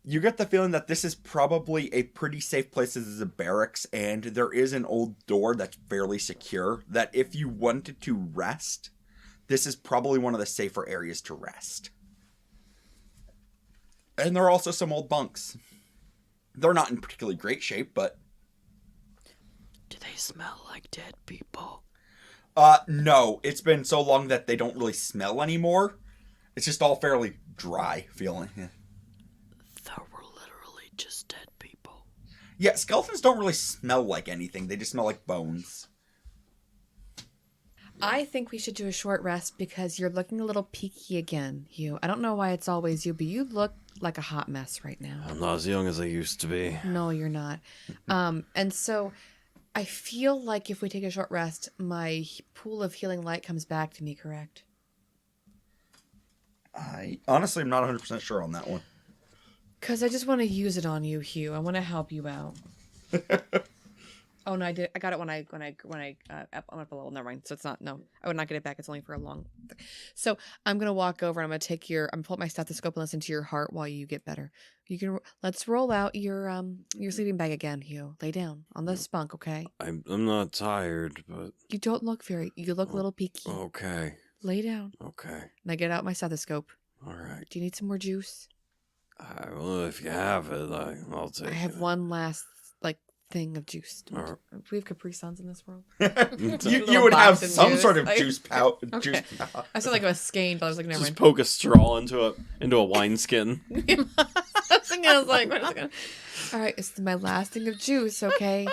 You get the feeling that this is probably a pretty safe place as a barracks, and there is an old door that's fairly secure, that if you wanted to rest, this is probably one of the safer areas to rest. And there are also some old bunks. They're not in particularly great shape, but... Do they smell like dead people? No. It's been so long that they don't really smell anymore. It's just all fairly dry feeling. Yeah. There were literally just dead people. Yeah, skeletons don't really smell like anything. They just smell like bones. I think we should do a short rest because you're looking a little peaky again, Hugh. I don't know why it's always you, but you look like a hot mess right now. I'm not as young as I used to be. No, you're not. And so I feel like if we take a short rest, my pool of healing light comes back to me, correct? I honestly am not 100% sure on that one. Because I just want to use it on you, Hugh. I want to help you out. Oh no, I did. I got it when I I'm up a level. Never mind. So it's not. No, I would not get it back. It's only for a long. So I'm gonna walk over and I'm gonna take your. I'm gonna pull up my stethoscope and listen to your heart while you get better. You can. Let's roll out your sleeping bag again, Hugh. Lay down on the spunk, okay? I'm not tired, but You don't look very. You look a little peaky. okay. Lay down. Okay. And I get out my stethoscope. All right. Do you need some more juice? Well, if you have it, I'll take it. I have one last thing of juice. All right. Do we have Capri Suns in this world? you would have box of some juice. sort of Like- juice pouch. Okay. Juice pouch. I sound like a skein, but I was like, never Just mind. poke a straw into a wineskin. I was like, what is it gonna... All right, it's my last thing of juice, okay?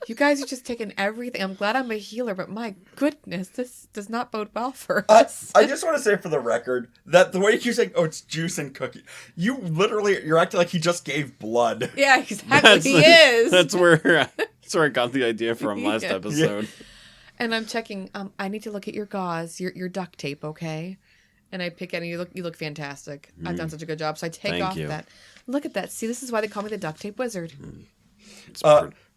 You guys are just taking everything. I'm glad I'm a healer, but my goodness, this does not bode well for us. I just want to say for the record that the way you keep saying, "Oh, it's juice and cookie," you're acting like he just gave blood. Yeah, exactly. He is. That's where I got the idea from last Yeah. episode. And I'm checking. I need to look at your gauze, your duct tape, okay? And I pick it, and you look fantastic. I've done such a good job. So I take Thank off you. that. Look at that. See, this is why they call me the duct tape wizard. It's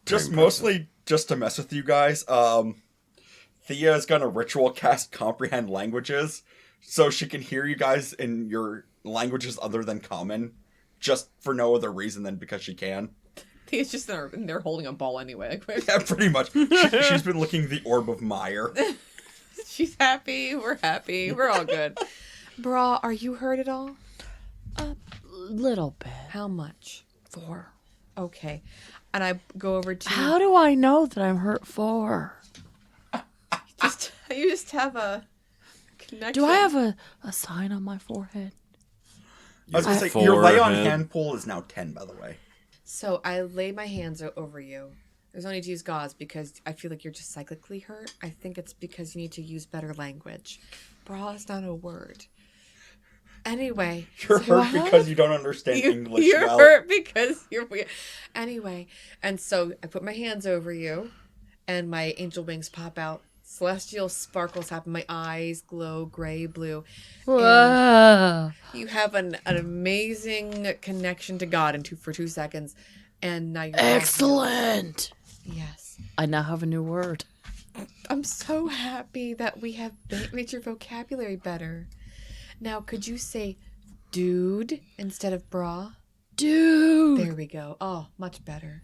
Just very mostly just to mess with you guys. Thea is gonna ritual cast comprehend languages, so she can hear you guys in your languages other than common, just for no other reason than because she can. He's just in there holding a ball anyway. Yeah, pretty much. She's been licking the orb of mire. She's happy. We're happy. We're all good. Bra, are you hurt at all? A little bit. How much? 4. Okay. And I go over to How do I know that I'm hurt 4? you just have a connection. Do I have a sign on my forehead? I was gonna say, your lay on Forehead. hand pull is now 10, by the way. So I lay my hands over you. There's only to use gauze because I feel like you're just cyclically hurt. I think it's because you need to use better language. Bra is not a word. Anyway. You're so- hurt because you don't understand English You're well. hurt because you're weird. Anyway, and so I put my hands over you, and my angel wings pop out. Celestial sparkles happen. My eyes glow gray blue. Whoa. You have an amazing connection to God for 2 seconds, and now you're Excellent. Yes, I now have a new word. I'm so happy that we have made your vocabulary better. Now, could you say "dude" instead of "bra"? Dude. There we go. Oh, much better.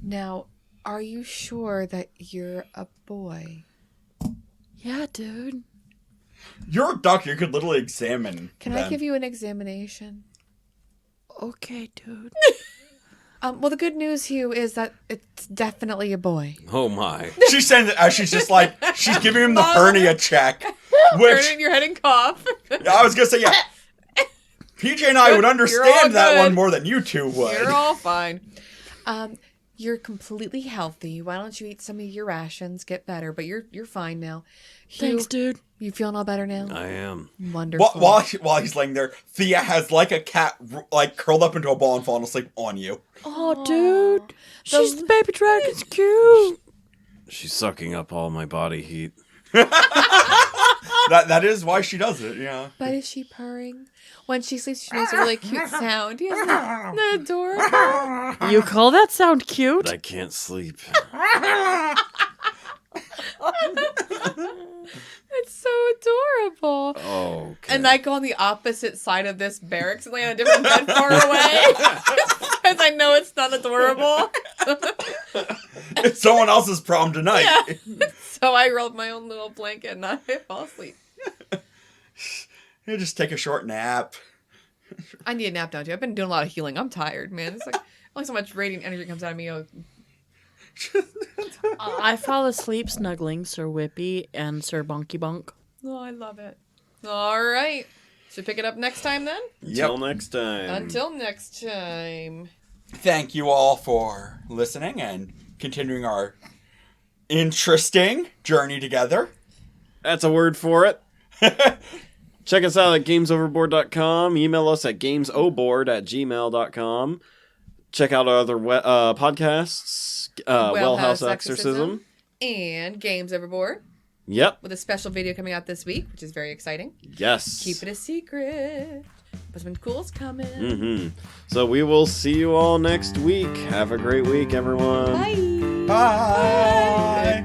Now, are you sure that you're a boy? Yeah, dude. You're a doctor. You could literally examine Can them. I give you an examination? Okay, dude. Well, the good news, Hugh, is that it's definitely a boy. Oh my. She's saying that as she's just like, she's giving him the hernia check. Turn Which, in your head and cough. I was going to say, yeah. PJ and I would You're all understand that good. one more than you two would. You're all fine. You're completely healthy. Why don't you eat some of your rations, get better? But you're fine now. Hugh, Thanks, dude. you feeling all better now? I am. Wonderful. While he's laying there, Thea has like a cat like curled up into a ball and fallen asleep on you. Oh, dude. She's The- the baby dragon's cute. She's sucking up all my body heat. That is why she does it, yeah. But is she purring? When she sleeps, she makes a really cute sound. Isn't that adorable? You call that sound cute? But I can't sleep. It's so adorable. Oh, okay. And I go on the opposite side of this barracks and lay on a different bed far away. Because I know it's not adorable. It's someone else's problem tonight. Yeah. So I rolled my own little blanket and I fall asleep. You just take a short nap. I need a nap, don't you? I've been doing a lot of healing. I'm tired, man. It's like only so much radiant energy comes out of me. Oh, I fall asleep snuggling Sir Whippy and Sir Bonky Bunk. oh, I love it. All right. Should we pick it up next time then? Until next time. Until next time. Thank you all for listening and continuing our interesting journey together. That's a word for it. Check us out at gamesoverboard.com. Email us at gamesoboard@gmail.com. Check out our other podcasts. Wellhouse Exorcism. And Games Overboard, Yep. with a special video coming out this week, which is very exciting. Yes. Keep it a secret, but something cool's coming. Mm-hmm. So we will see you all next week. Have a great week, everyone. Bye. Bye.